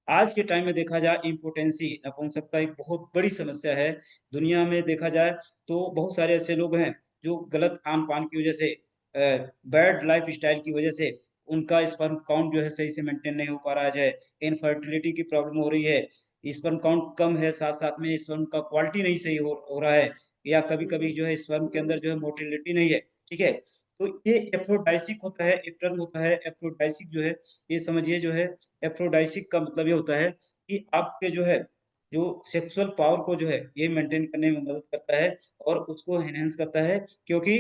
आज के टाइम में देखा जाए इम्पोटेंसी नपुंसकता एक बहुत बड़ी समस्या है। दुनिया में देखा जाए तो बहुत सारे ऐसे लोग हैं जो गलत खान-पान की वज़ह से बैड लाइफ़स्टाइल की वज़ह से उनका स्पर्म काउंट जो है सही से मेंटेन नहीं हो पा रहा है। इनफर्टिलिटी की प्रॉब्लम हो रही है, स्पर्म काउंट कम है, साथ-साथ में स्पर्म का क्वालिटी नहीं सही हो रहा है या कभी-कभी जो है स्पर्म के अंदर जो है मोटिलिटी नहीं है, ठीक है? तो ये एफ्रोडाइसिक होता है, एक टर्म होता है एफ्रोडाइसिक जो है, ये समझिए जो है एफ्रोडाइसिक का मतलब ये होता है कि आपके जो है, जो सेक्सुअल पावर को जो है, ये मेंटेन करने में मदद करता है और उसको एनहांस करता है क्योंकि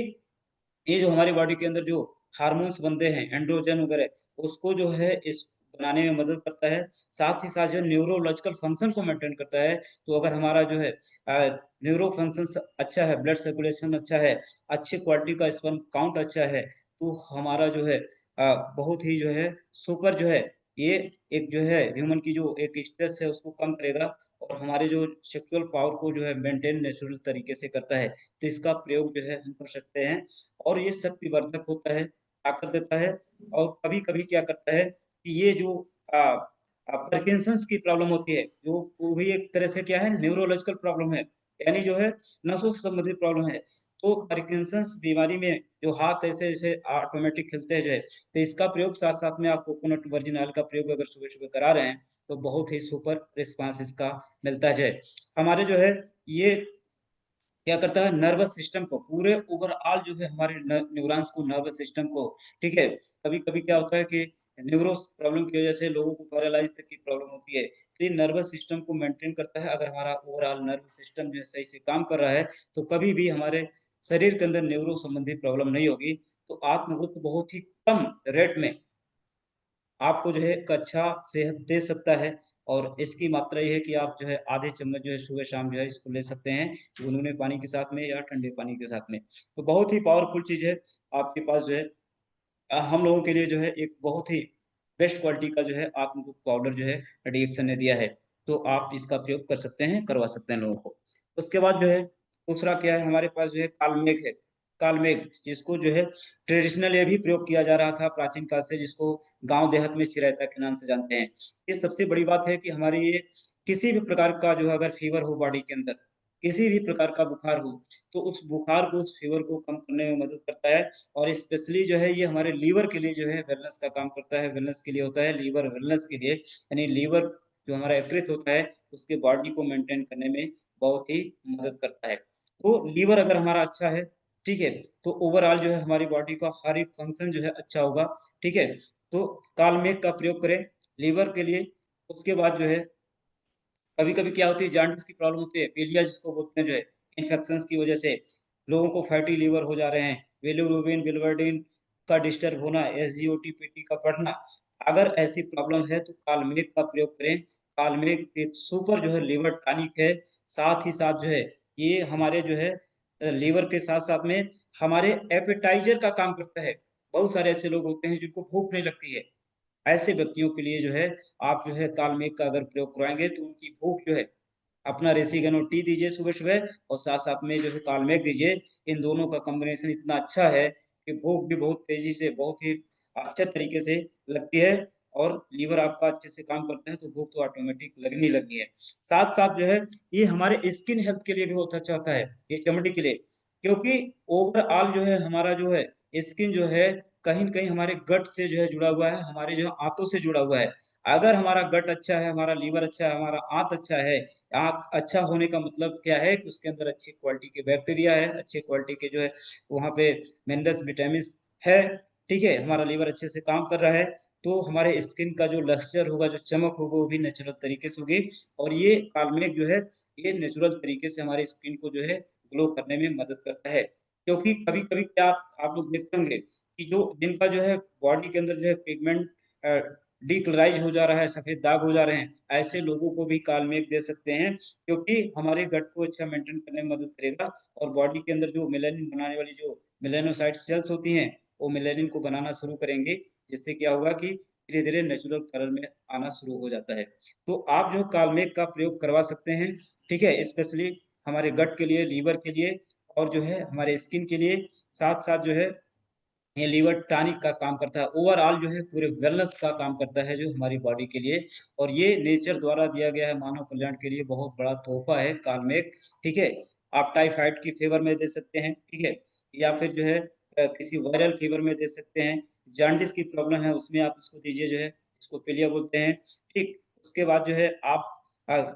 ये जो हमारी बॉडी के अंदर जो हार्मोन्स बनते हैं, एंड्रोजन वगैरह, उसको जो है इस बनाने में मदद करता है। साथ ही साथ जो न्यूरोलॉजिकल फंक्शन को मेंटेन करता है। तो अगर हमारा जो है न्यूरो फंक्शंस अच्छा है, ब्लड सर्कुलेशन अच्छा है, अच्छी क्वालिटी का स्पर्म काउंट अच्छा है, तो हमारा जो है बहुत ही जो है सुपर जो है, ये एक जो है ह्यूमन की जो एक स्ट्रेस है उसको कम करेगा और हमारे जो सेक्सुअल पावर को जो है मेंटेन नेचुरल तरीके से करता है। तो इसका प्रयोग जो है हम कर सकते हैं और ये शक्तिवर्धक होता है, ताकत देता है और कभी-कभी क्या करता है कि ये जो पार्किंसंस की प्रॉब्लम होती है, जो वो भी एक तरह से क्या है न्यूरोलॉजिकल प्रॉब्लम है, यानी जो है नसों से संबंधित प्रॉब्लम है। तो पार्किंसंस बीमारी में जो हाथ ऐसे-ऐसे ऑटोमेटिक हिलते हैं जो है, तो इसका प्रयोग साथ-साथ में आप कोकोनट वर्जिन ऑयल का प्रयोग अगर सुबह-सुबह करा रहे हैं, तो बहुत ही सुपर रिस्पॉन्स इसका मिलता है जो है। हमारे जो है ये क्या करता है नर्वस सिस्टम को पूरे ओवरऑल जो है हमारे न्यूरॉन्स को नर्वस सिस्टम को ठीक है कभी-कभी क्या होता है कि न्यूरोस प्रॉब्लम की वजह से लोगों को पैरालाइज तक की प्रॉब्लम होती है तो ये नर्वस सिस्टम को मेंटेन करता है अगर हमारा ओवरऑल नर्वस सिस्टम जो है सही से काम कर रहा है तो कभी भी हमारे शरीर के अंदर न्यूरो संबंधी प्रॉब्लम नहीं होगी तो आत्मबुद्ध बहुत ही कम रेट में आपको जो है एक अच्छा सेहत दे सकता है और इसकी मात्रा ये है कि आप जो है आधे चम्मच जो है सुबह-शाम जो है इसको ले सकते हैं, गुनगुने पानी के साथ में या ठंडे पानी के साथ में। तो बहुत ही पावरफुल चीज़ है, आपके पास जो है हम लोगों के लिए जो है एक बहुत ही बेस्ट क्वालिटी का जो है आत्मबुद्ध पाउडर जो है डीएक्सन ने दिया है। तो आप इसका प्रयोग कर सकते हैं, करवा सकते हैं लोगों को। उसके बाद जो है दूसरा क्या है हमारे पास जो है कालमेघ है। कालमेघ जिसको जो है ट्रेडिशनल ये भी प्रयोग किया जा रहा था प्राचीन काल से जिसको गाँव देहात में चिरायता के नाम से जानते हैं। ये सबसे बड़ी बात है कि हमारी ये किसी भी प्रकार का जो है अगर फ़ीवर हो बॉडी के अंदर, किसी भी प्रकार का बुखार हो, तो उस बुखार को, उस फ़ीवर को कम करने में मदद करता है और स्पेशली जो है ये हमारे लीवर के लिए जो है वेलनेस का काम करता है, वेलनेस के लिए होता है, लीवर वेलनेस के लिए यानी लीवर जो हमारा यकृत होता है, उसके बॉडी को मेंटेन करने में बहुत ही मदद करता है। तो लीवर अगर हमारा अच्छा है, ठीक है? तो ओवरऑल जो है हमारी बॉडी का हर एक फंक्शन जो है अच्छा होगा, ठीक है? तो कालमेघ का प्रयोग करें लीवर के लिए, उसके बाद जो है कभी-कभी क्या होती है जॉन्डिस की प्रॉब्लम होती है, पीलिया जिसको बोलते हैं जो है, इन्फेक्शंस की वजह से लोगों को फैटी लिवर हो जा रहे हैं, बिलिरुबिन, बिलिवर्डिन का डिस्टर्ब होना, एसजीओटी-पीटी का बढ़ना। अगर ऐसी प्रॉब्लम है तो कालमेघ का प्रयोग करें। कालमेघ एक सुपर जो है लिवर टॉनिक है, साथ ही साथ जो है ये हमारे जो है लीवर के साथ-साथ में हमारे एपेटाइज़र का काम करता है। बहुत सारे ऐसे लोग होते हैं जिनको भूख नहीं लगती है। ऐसे व्यक्तियों के लिए जो है आप जो है कालमेघ का अगर प्रयोग करवाएँगे तो उनकी भूख जो है अपना रेसिगन और टी दीजिए सुबह-सुबह और साथ-साथ में जो है कालमेघ दीजिए। इन दोनों का कॉम्बिनेशन इतना अच्छा है कि भूख भी बहुत तेज़ी से, बहुत ही अच्छे तरीके से लगती है और लीवर आपका अच्छे से काम करता है, तो भूख तो ऑटोमेटिक लगने लगी है। साथ-साथ जो है ये हमारे स्किन हेल्थ के लिए भी बहुत अच्छा होता है, ये चमड़ी के लिए। क्योंकि ओवरऑल जो है हमारा जो है स्किन जो है कहीं न कहीं हमारे गट से जो है जुड़ा हुआ है, हमारे जो है आंतों से जुड़ा हुआ है। अगर हमारा गट अच्छा है, हमारा लीवर अच्छा है, हमारा आंत अच्छा है, आँख अच्छा होने का मतलब क्या है कि उसके अंदर अच्छी क्वालिटी के बैक्टीरिया है, अच्छी क्वालिटी के जो है वहाँ पे मिनरल्स, विटामिन्स है, ठीक है? हमारा लीवर अच्छे से काम कर रहा है, तो हमारे स्किन का जो लक्ष्चर होगा, जो चमक होगी, वो भी नेचुरल तरीके से होगी और ये काल्मेघ जो है, ये नेचुरल तरीके से हमारी स्किन को जो है ग्लो करने में मदद करता है। क्योंकि कभी-कभी क्या आप लोग देखते होंगे कि जो जिनका जो है बॉडी के अंदर जो है पिगमेंट अ, डिकलराइज़ हो जा रहा है, सफ़ेद दाग हो जा रहे हैं, ऐसे लोगों को भी काल्मेघ दे सकते हैं क्योंकि हमारे गट को अच्छा मेंटेन करने में मदद करेगा और बॉडी के अंदर जो मेलानिन बनाने वाली जो मेलानोसाइट सेल्स होती हैं, वो मेलानिन को बनाना शुरू करेंगे, जिससे क्या होगा कि धीरे-धीरे नेचुरल कलर में आना शुरू हो जाता है। तो आप जो काल्मेघ का प्रयोग करवा सकते हैं, ठीक है? स्पेशली हमारे गट के लिए, लीवर के लिए और जो है हमारे स्किन के लिए, साथ-साथ जो है ये लीवर टॉनिक का काम करता है। ओवरऑल जो है पूरे वेलनेस का काम करता है जो हमारी बॉडी के लिए और ये नेचर द्वारा दिया गया है मानव कल्याण के लिए बहुत बड़ा तोहफ़ा है काल्मेघ, ठीक है? आप टाइफाइड की फ़ीवर में दे सकते हैं, ठीक है? या फिर जो है किसी वायरल फ़ीवर में दे सकते हैं। जॉन्डिस की प्रॉब्लम है उसमें आप इसको दीजिए जो है, जिसको पीलिया बोलते हैं, ठीक? उसके बाद जो है आप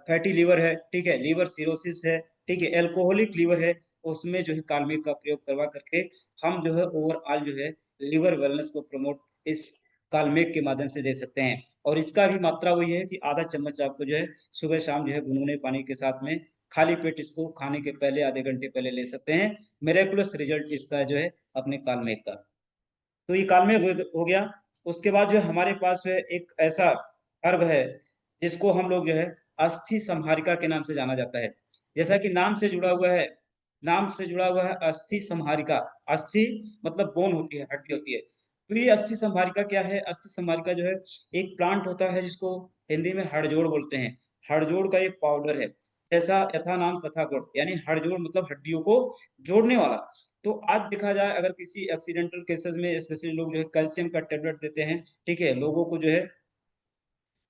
फैटी लीवर है, ठीक है? लीवर सिरोसिस है, ठीक है? अल्कोहलिक लीवर है, उसमें जो है काल्मेघ का प्रयोग करवा करके हम जो है ओवरऑल जो है लिवर वेलनेस को प्रमोट इस काल्मेघ के माध्यम से दे सकते हैं और इसका भी मात्रा वही है कि आधा चम्मच आपको जो है सुबह-शाम जो है गुनगुने पानी के साथ में खाली पेट इसको खाने के पहले आधे घंटे पहले ले सकते हैं। मिरेक्युलस रिज़ल्ट इसका जो है अपने काल्मेघ का। तो ये काल्मेघ हो गया। उसके बाद जो है हमारे पास जो है एक ऐसा हर्ब है, जिसको हम लोग जो है अस्थि संहारिका के नाम से जाना जाता है। जैसा कि नाम से जुड़ा हुआ है अस्थि संहारिका। अस्थि मतलब बोन होती है, हड्डी होती है। तो ये अस्थि संहारिका क्या है? अस्थि संहारिका जो है एक प्लांट होता है जिसको हिंदी में हड़जोड़ बोलते हैं। हड़जोड़ का एक पाउडर है। जैसा यथा नाम तथा गुण यानी हड़जोड़ मतलब हड्डियों को जोड़ने वाला। तो आज देखा जाए अगर किसी एक्सीडेंटल केसेज़ में स्पेशली लोग जो है कैल्शियम का टैबलेट देते हैं, ठीक है? लोगों को जो है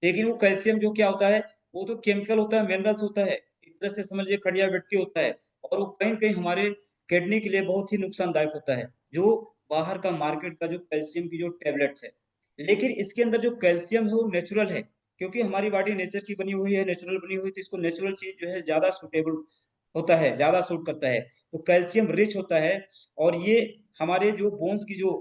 लेकिन वो कैल्शियम जो क्या होता है, वो तो केमिकल होता है, मिनरल्स होता है। एक तरह से समझिए खड़िया-मिट्टी होता है और वो कहीं न कहीं हमारे किडनी के लिए बहुत ही नुकसानदायक होता है, जो बाहर का मार्केट का जो कैल्शियम की जो टैबलेट्स है। लेकिन इसके अंदर जो कैल्शियम है वो नेचुरल है, क्योंकि हमारी बॉडी नेचर की बनी हुई है, नेचुरल बनी हुई तो इसको नेचुरल चीज़ जो है ज़्यादा सूटेबल होता है, ज़्यादा सूट करता है। तो कैल्शियम रिच होता है और ये हमारे जो बोन्स की जो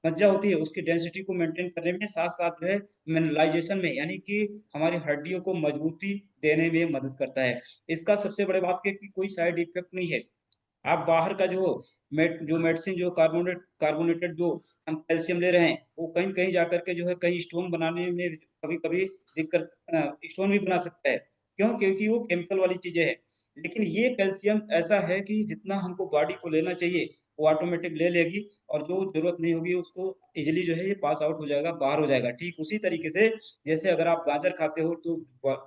मज्जा होती है उसकी डेंसिटी को मेंटेन करने में साथ-साथ जो है मिनरलाइज़ेशन में यानी कि हमारी हड्डियों को मजबूती देने में मदद करता है। इसका सबसे बड़ी बात ये है कि कोई साइड इफ़ेक्ट नहीं है। आप बाहर का जो मेडिसिन जो कार्बोनेटेड जो हम कैल्शियम ले रहे हैं, वो कहीं न कहीं जाकर के जो है कहीं स्टोन बनाने में कभी-कभी दिक्कत स्टोन भी बना सकता है। क्यों? क्योंकि वो केमिकल वाली चीज़ें हैं। लेकिन ये कैल्शियम ऐसा है कि जितना हमको बॉडी को लेना चाहिए, वो ऑटोमेटिक ले लेगी और जो ज़रूरत नहीं होगी उसको ईज़िली जो है ये पास आउट हो जाएगा, बाहर हो जाएगा। ठीक उसी तरीके से जैसे अगर आप गाजर खाते हो तो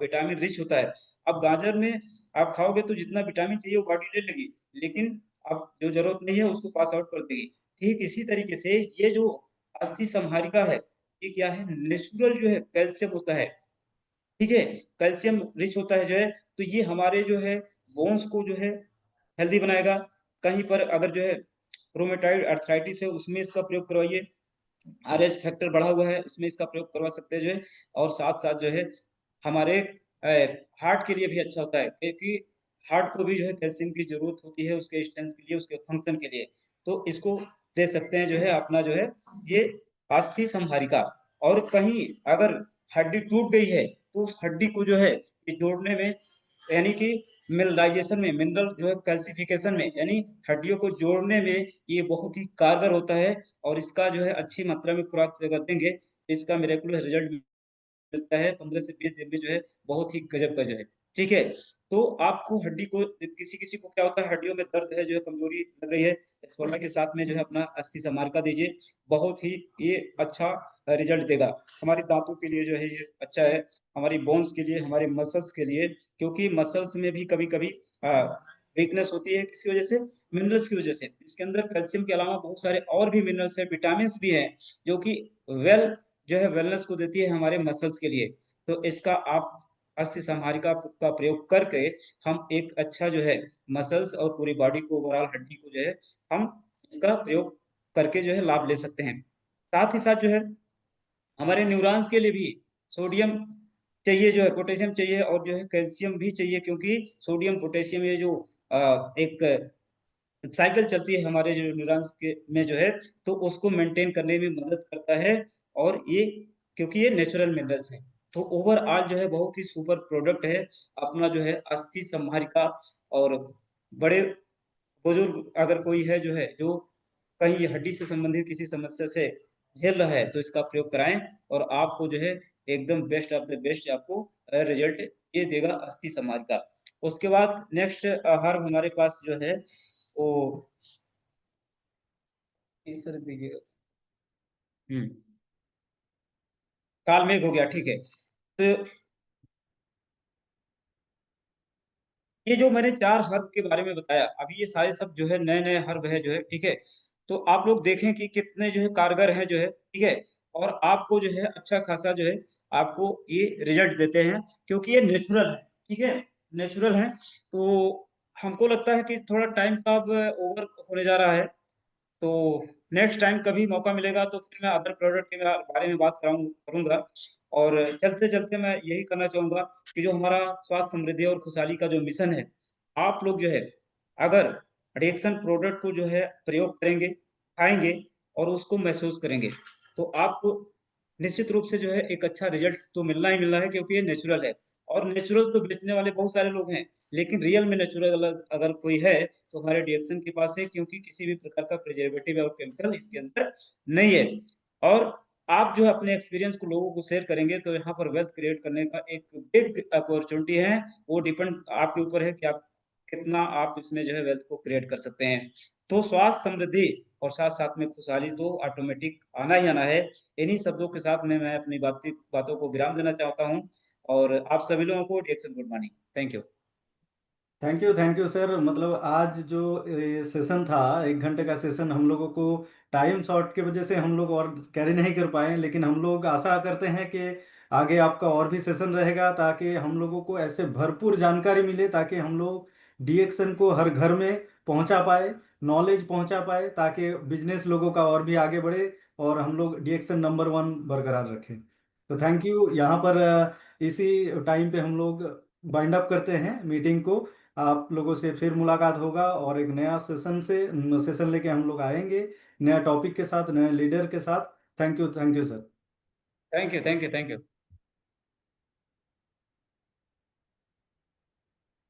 विटामिन रिच होता है। अब गाजर में आप खाओगे तो जितना विटामिन चाहिए वो बॉडी ले लेगी। लेकिन अब जो ज़रूरत नहीं है उसको पास आउट कर देगी। ठीक इसी तरीके से ये जो अस्थि संहारिका है, ये क्या है नेचुरल जो है कैल्शियम होता है, ठीक है? कैल्शियम रिच होता है जो है, तो ये हमारे जो है बोन्स को जो है हेल्दी बनाएगा। कहीं पर अगर जो है रूमेटॉइड अर्थराइटिस है उसमें इसका प्रयोग करवाइए। आरएच फैक्टर बढ़ा हुआ है, इसमें इसका प्रयोग करवा सकते हैं जो है और साथ-साथ जो है हमारे अ, हार्ट के लिए भी अच्छा होता है क्योंकि हार्ट को भी जो है कैल्शियम की ज़रूरत होती है उसके स्ट्रेंथ के लिए, उसके फंक्शन के लिए। तो इसको दे सकते हैं जो है अपना जो है ये अस्थि संहारिका और कहीं अगर हड्डी टूट गई है, तो उस हड्डी को जो है ये जोड़ने में यानी कि मिनरलाइज़ेशन में मिनरल जो है कैल्सिफ़िकेशन में यानी हड्डियों को जोड़ने में ये बहुत ही कारगर होता है और इसका जो है अच्छी मात्रा में खुराक से अगर देंगे, तो इसका मिरेक्युलस रिज़ल्ट मिलता है 15 से 20 दिन में जो है बहुत ही गज़ब का जो है, ठीक है? तो आपको हड्डी को किसी-किसी को क्या होता है हड्डियों में दर्द है जो है कमज़ोरी लग रही है, स्पोला के साथ में जो है अपना अस्थि समारका दीजिए, बहुत ही ये अच्छा रिजल्ट देगा। हमारी दाँतों के लिए जो है ये अच्छा है, हमारी बोन्स के लिए, हमारे मसल्स के लिए, क्योंकि मसल्स में भी कभी-कभी वीकनेस होती है किसकी वजह से? मिनरल्स की वजह से। इसके अंदर कैल्शियम के अलावा बहुत सारे और भी मिनरल्स हैं, विटामिन्स भी हैं, जो कि वेल जो है वेलनेस को देती है हमारे मसल्स के लिए। तो इसका आप अस्थि समारिका का प्रयोग करके हम एक अच्छा जो है मसल्स और पूरी बॉडी को ओवरऑल हड्डी को जो है हम इसका प्रयोग करके जो है लाभ ले सकते हैं। साथ ही साथ जो है हमारे न्यूरॉन्स के लिए भी सोडियम चाहिए जो है, पोटेशियम चाहिए और जो है कैल्शियम भी चाहिए, क्योंकि सोडियम, पोटेशियम ये जो एक साइकिल चलती है हमारे जो न्यूरॉन्स के में जो है, तो उसको मेंटेन करने में मदद करता है और ये क्योंकि ये नेचुरल मिनरल्स हैं। तो ओवरऑल जो है बहुत ही सुपर प्रोडक्ट है, अपना जो है अस्थि समारिका। और बड़े बुजुर्ग अगर कोई है जो है, जो कहीं हड्डी से संबंधित किसी समस्या से झेल रहा है, तो इसका प्रयोग कराएँ और आपको जो है एकदम बेस्ट ऑफ द बेस्ट आपको रिज़ल्ट ये देगा अस्थि समारिका। उसके बाद नेक्स्ट हर्ब हमारे पास जो है वो तीसरा देखिए। हुँ, कालमेघ हो गया, ठीक है। तो ये जो मैंने 4 हर्ब के बारे में बताया, अभी ये सारे सब जो है नए-नए हर्ब है जो है, ठीक है? तो आप लोग देखें कि कितने जो है कारगर हैं जो है, ठीक है? और आपको जो है अच्छा खासा जो है आपको ये रिज़ल्ट देते हैं, क्योंकि ये नेचुरल है, ठीक है? नेचुरल हैं, तो हमको लगता है कि थोड़ा टाइम का अब ओवर होने जा रहा है। तो नेक्स्ट टाइम कभी मौका मिलेगा तो फिर मैं अदर प्रोडक्ट के बारे में बात करूँगा। और चलते-चलते मैं यही करना चाहूँगा कि जो हमारा स्वास्थ्य, समृद्धि और खुशहाली का जो मिशन है, आप लोग जो है अगर रिएक्शन प्रोडक्ट को जो है प्रयोग करेंगे, खाएँगे और उसको महसूस करेंगे, तो आपको निश्चित रूप से जो है एक अच्छा रिज़ल्ट तो मिलना ही मिलना है, क्योंकि ये नेचुरल है। और नेचुरल तो बेचने वाले बहुत सारे लोग हैं, लेकिन रियल में नेचुरल अगर अगर कोई है तो हमारे डीएक्सन के पास है, क्योंकि किसी भी प्रकार का प्रिजर्वेटिव और केमिकल इसके अंदर नहीं है। और आप जो है अपने एक्सपीरियंस को लोगों को शेयर करेंगे, तो यहाँ पर वेल्थ क्रिएट करने का एक बिग अपॉर्च्युनिटी है। वो डिपेंड आपके ऊपर है कि आप कितना आप इसमें जो है वेल्थ को क्रिएट कर सकते हैं। तो स्वास्थ्य, समृद्धि और साथ-साथ में खुशहाली तो ऑटोमेटिक आना ही आना है। इन्हीं शब्दों के साथ में मैं अपनी बातों को विराम देना चाहता हूँ और आप सभी लोगों को डीएक्सन good morning. Thank you. Thank you sir. मतलब आज जो ये सेशन था, 1 घंटे का सेशन, हम लोगों को टाइम शॉर्ट की वजह से हम लोग और कैरी नहीं कर पाए, लेकिन हम लोग आशा करते हैं कि आगे आपका और भी सेशन रहेगा, ताकि हम लोगों को ऐसे भरपूर जानकारी मिले, ताकि हम लोग डीएक्सन को हर घर में पहुंचा पाए, नॉलेज पहुंचा पाए, ताकि बिजनेस लोगों का और भी आगे बढ़े और हम लोग डीएक्सन नंबर 1 बरकरार रखें। तो थैंक यू। यहाँ पर इसी टाइम पे हम लोग बाइंड अप करते हैं मीटिंग को। आप लोगों से फिर मुलाकात होगा और एक नया सेशन लेके हम लोग आएंगे, नया टॉपिक के साथ, नए लीडर के साथ। Thank you sir. Thank you, thank you, thank you.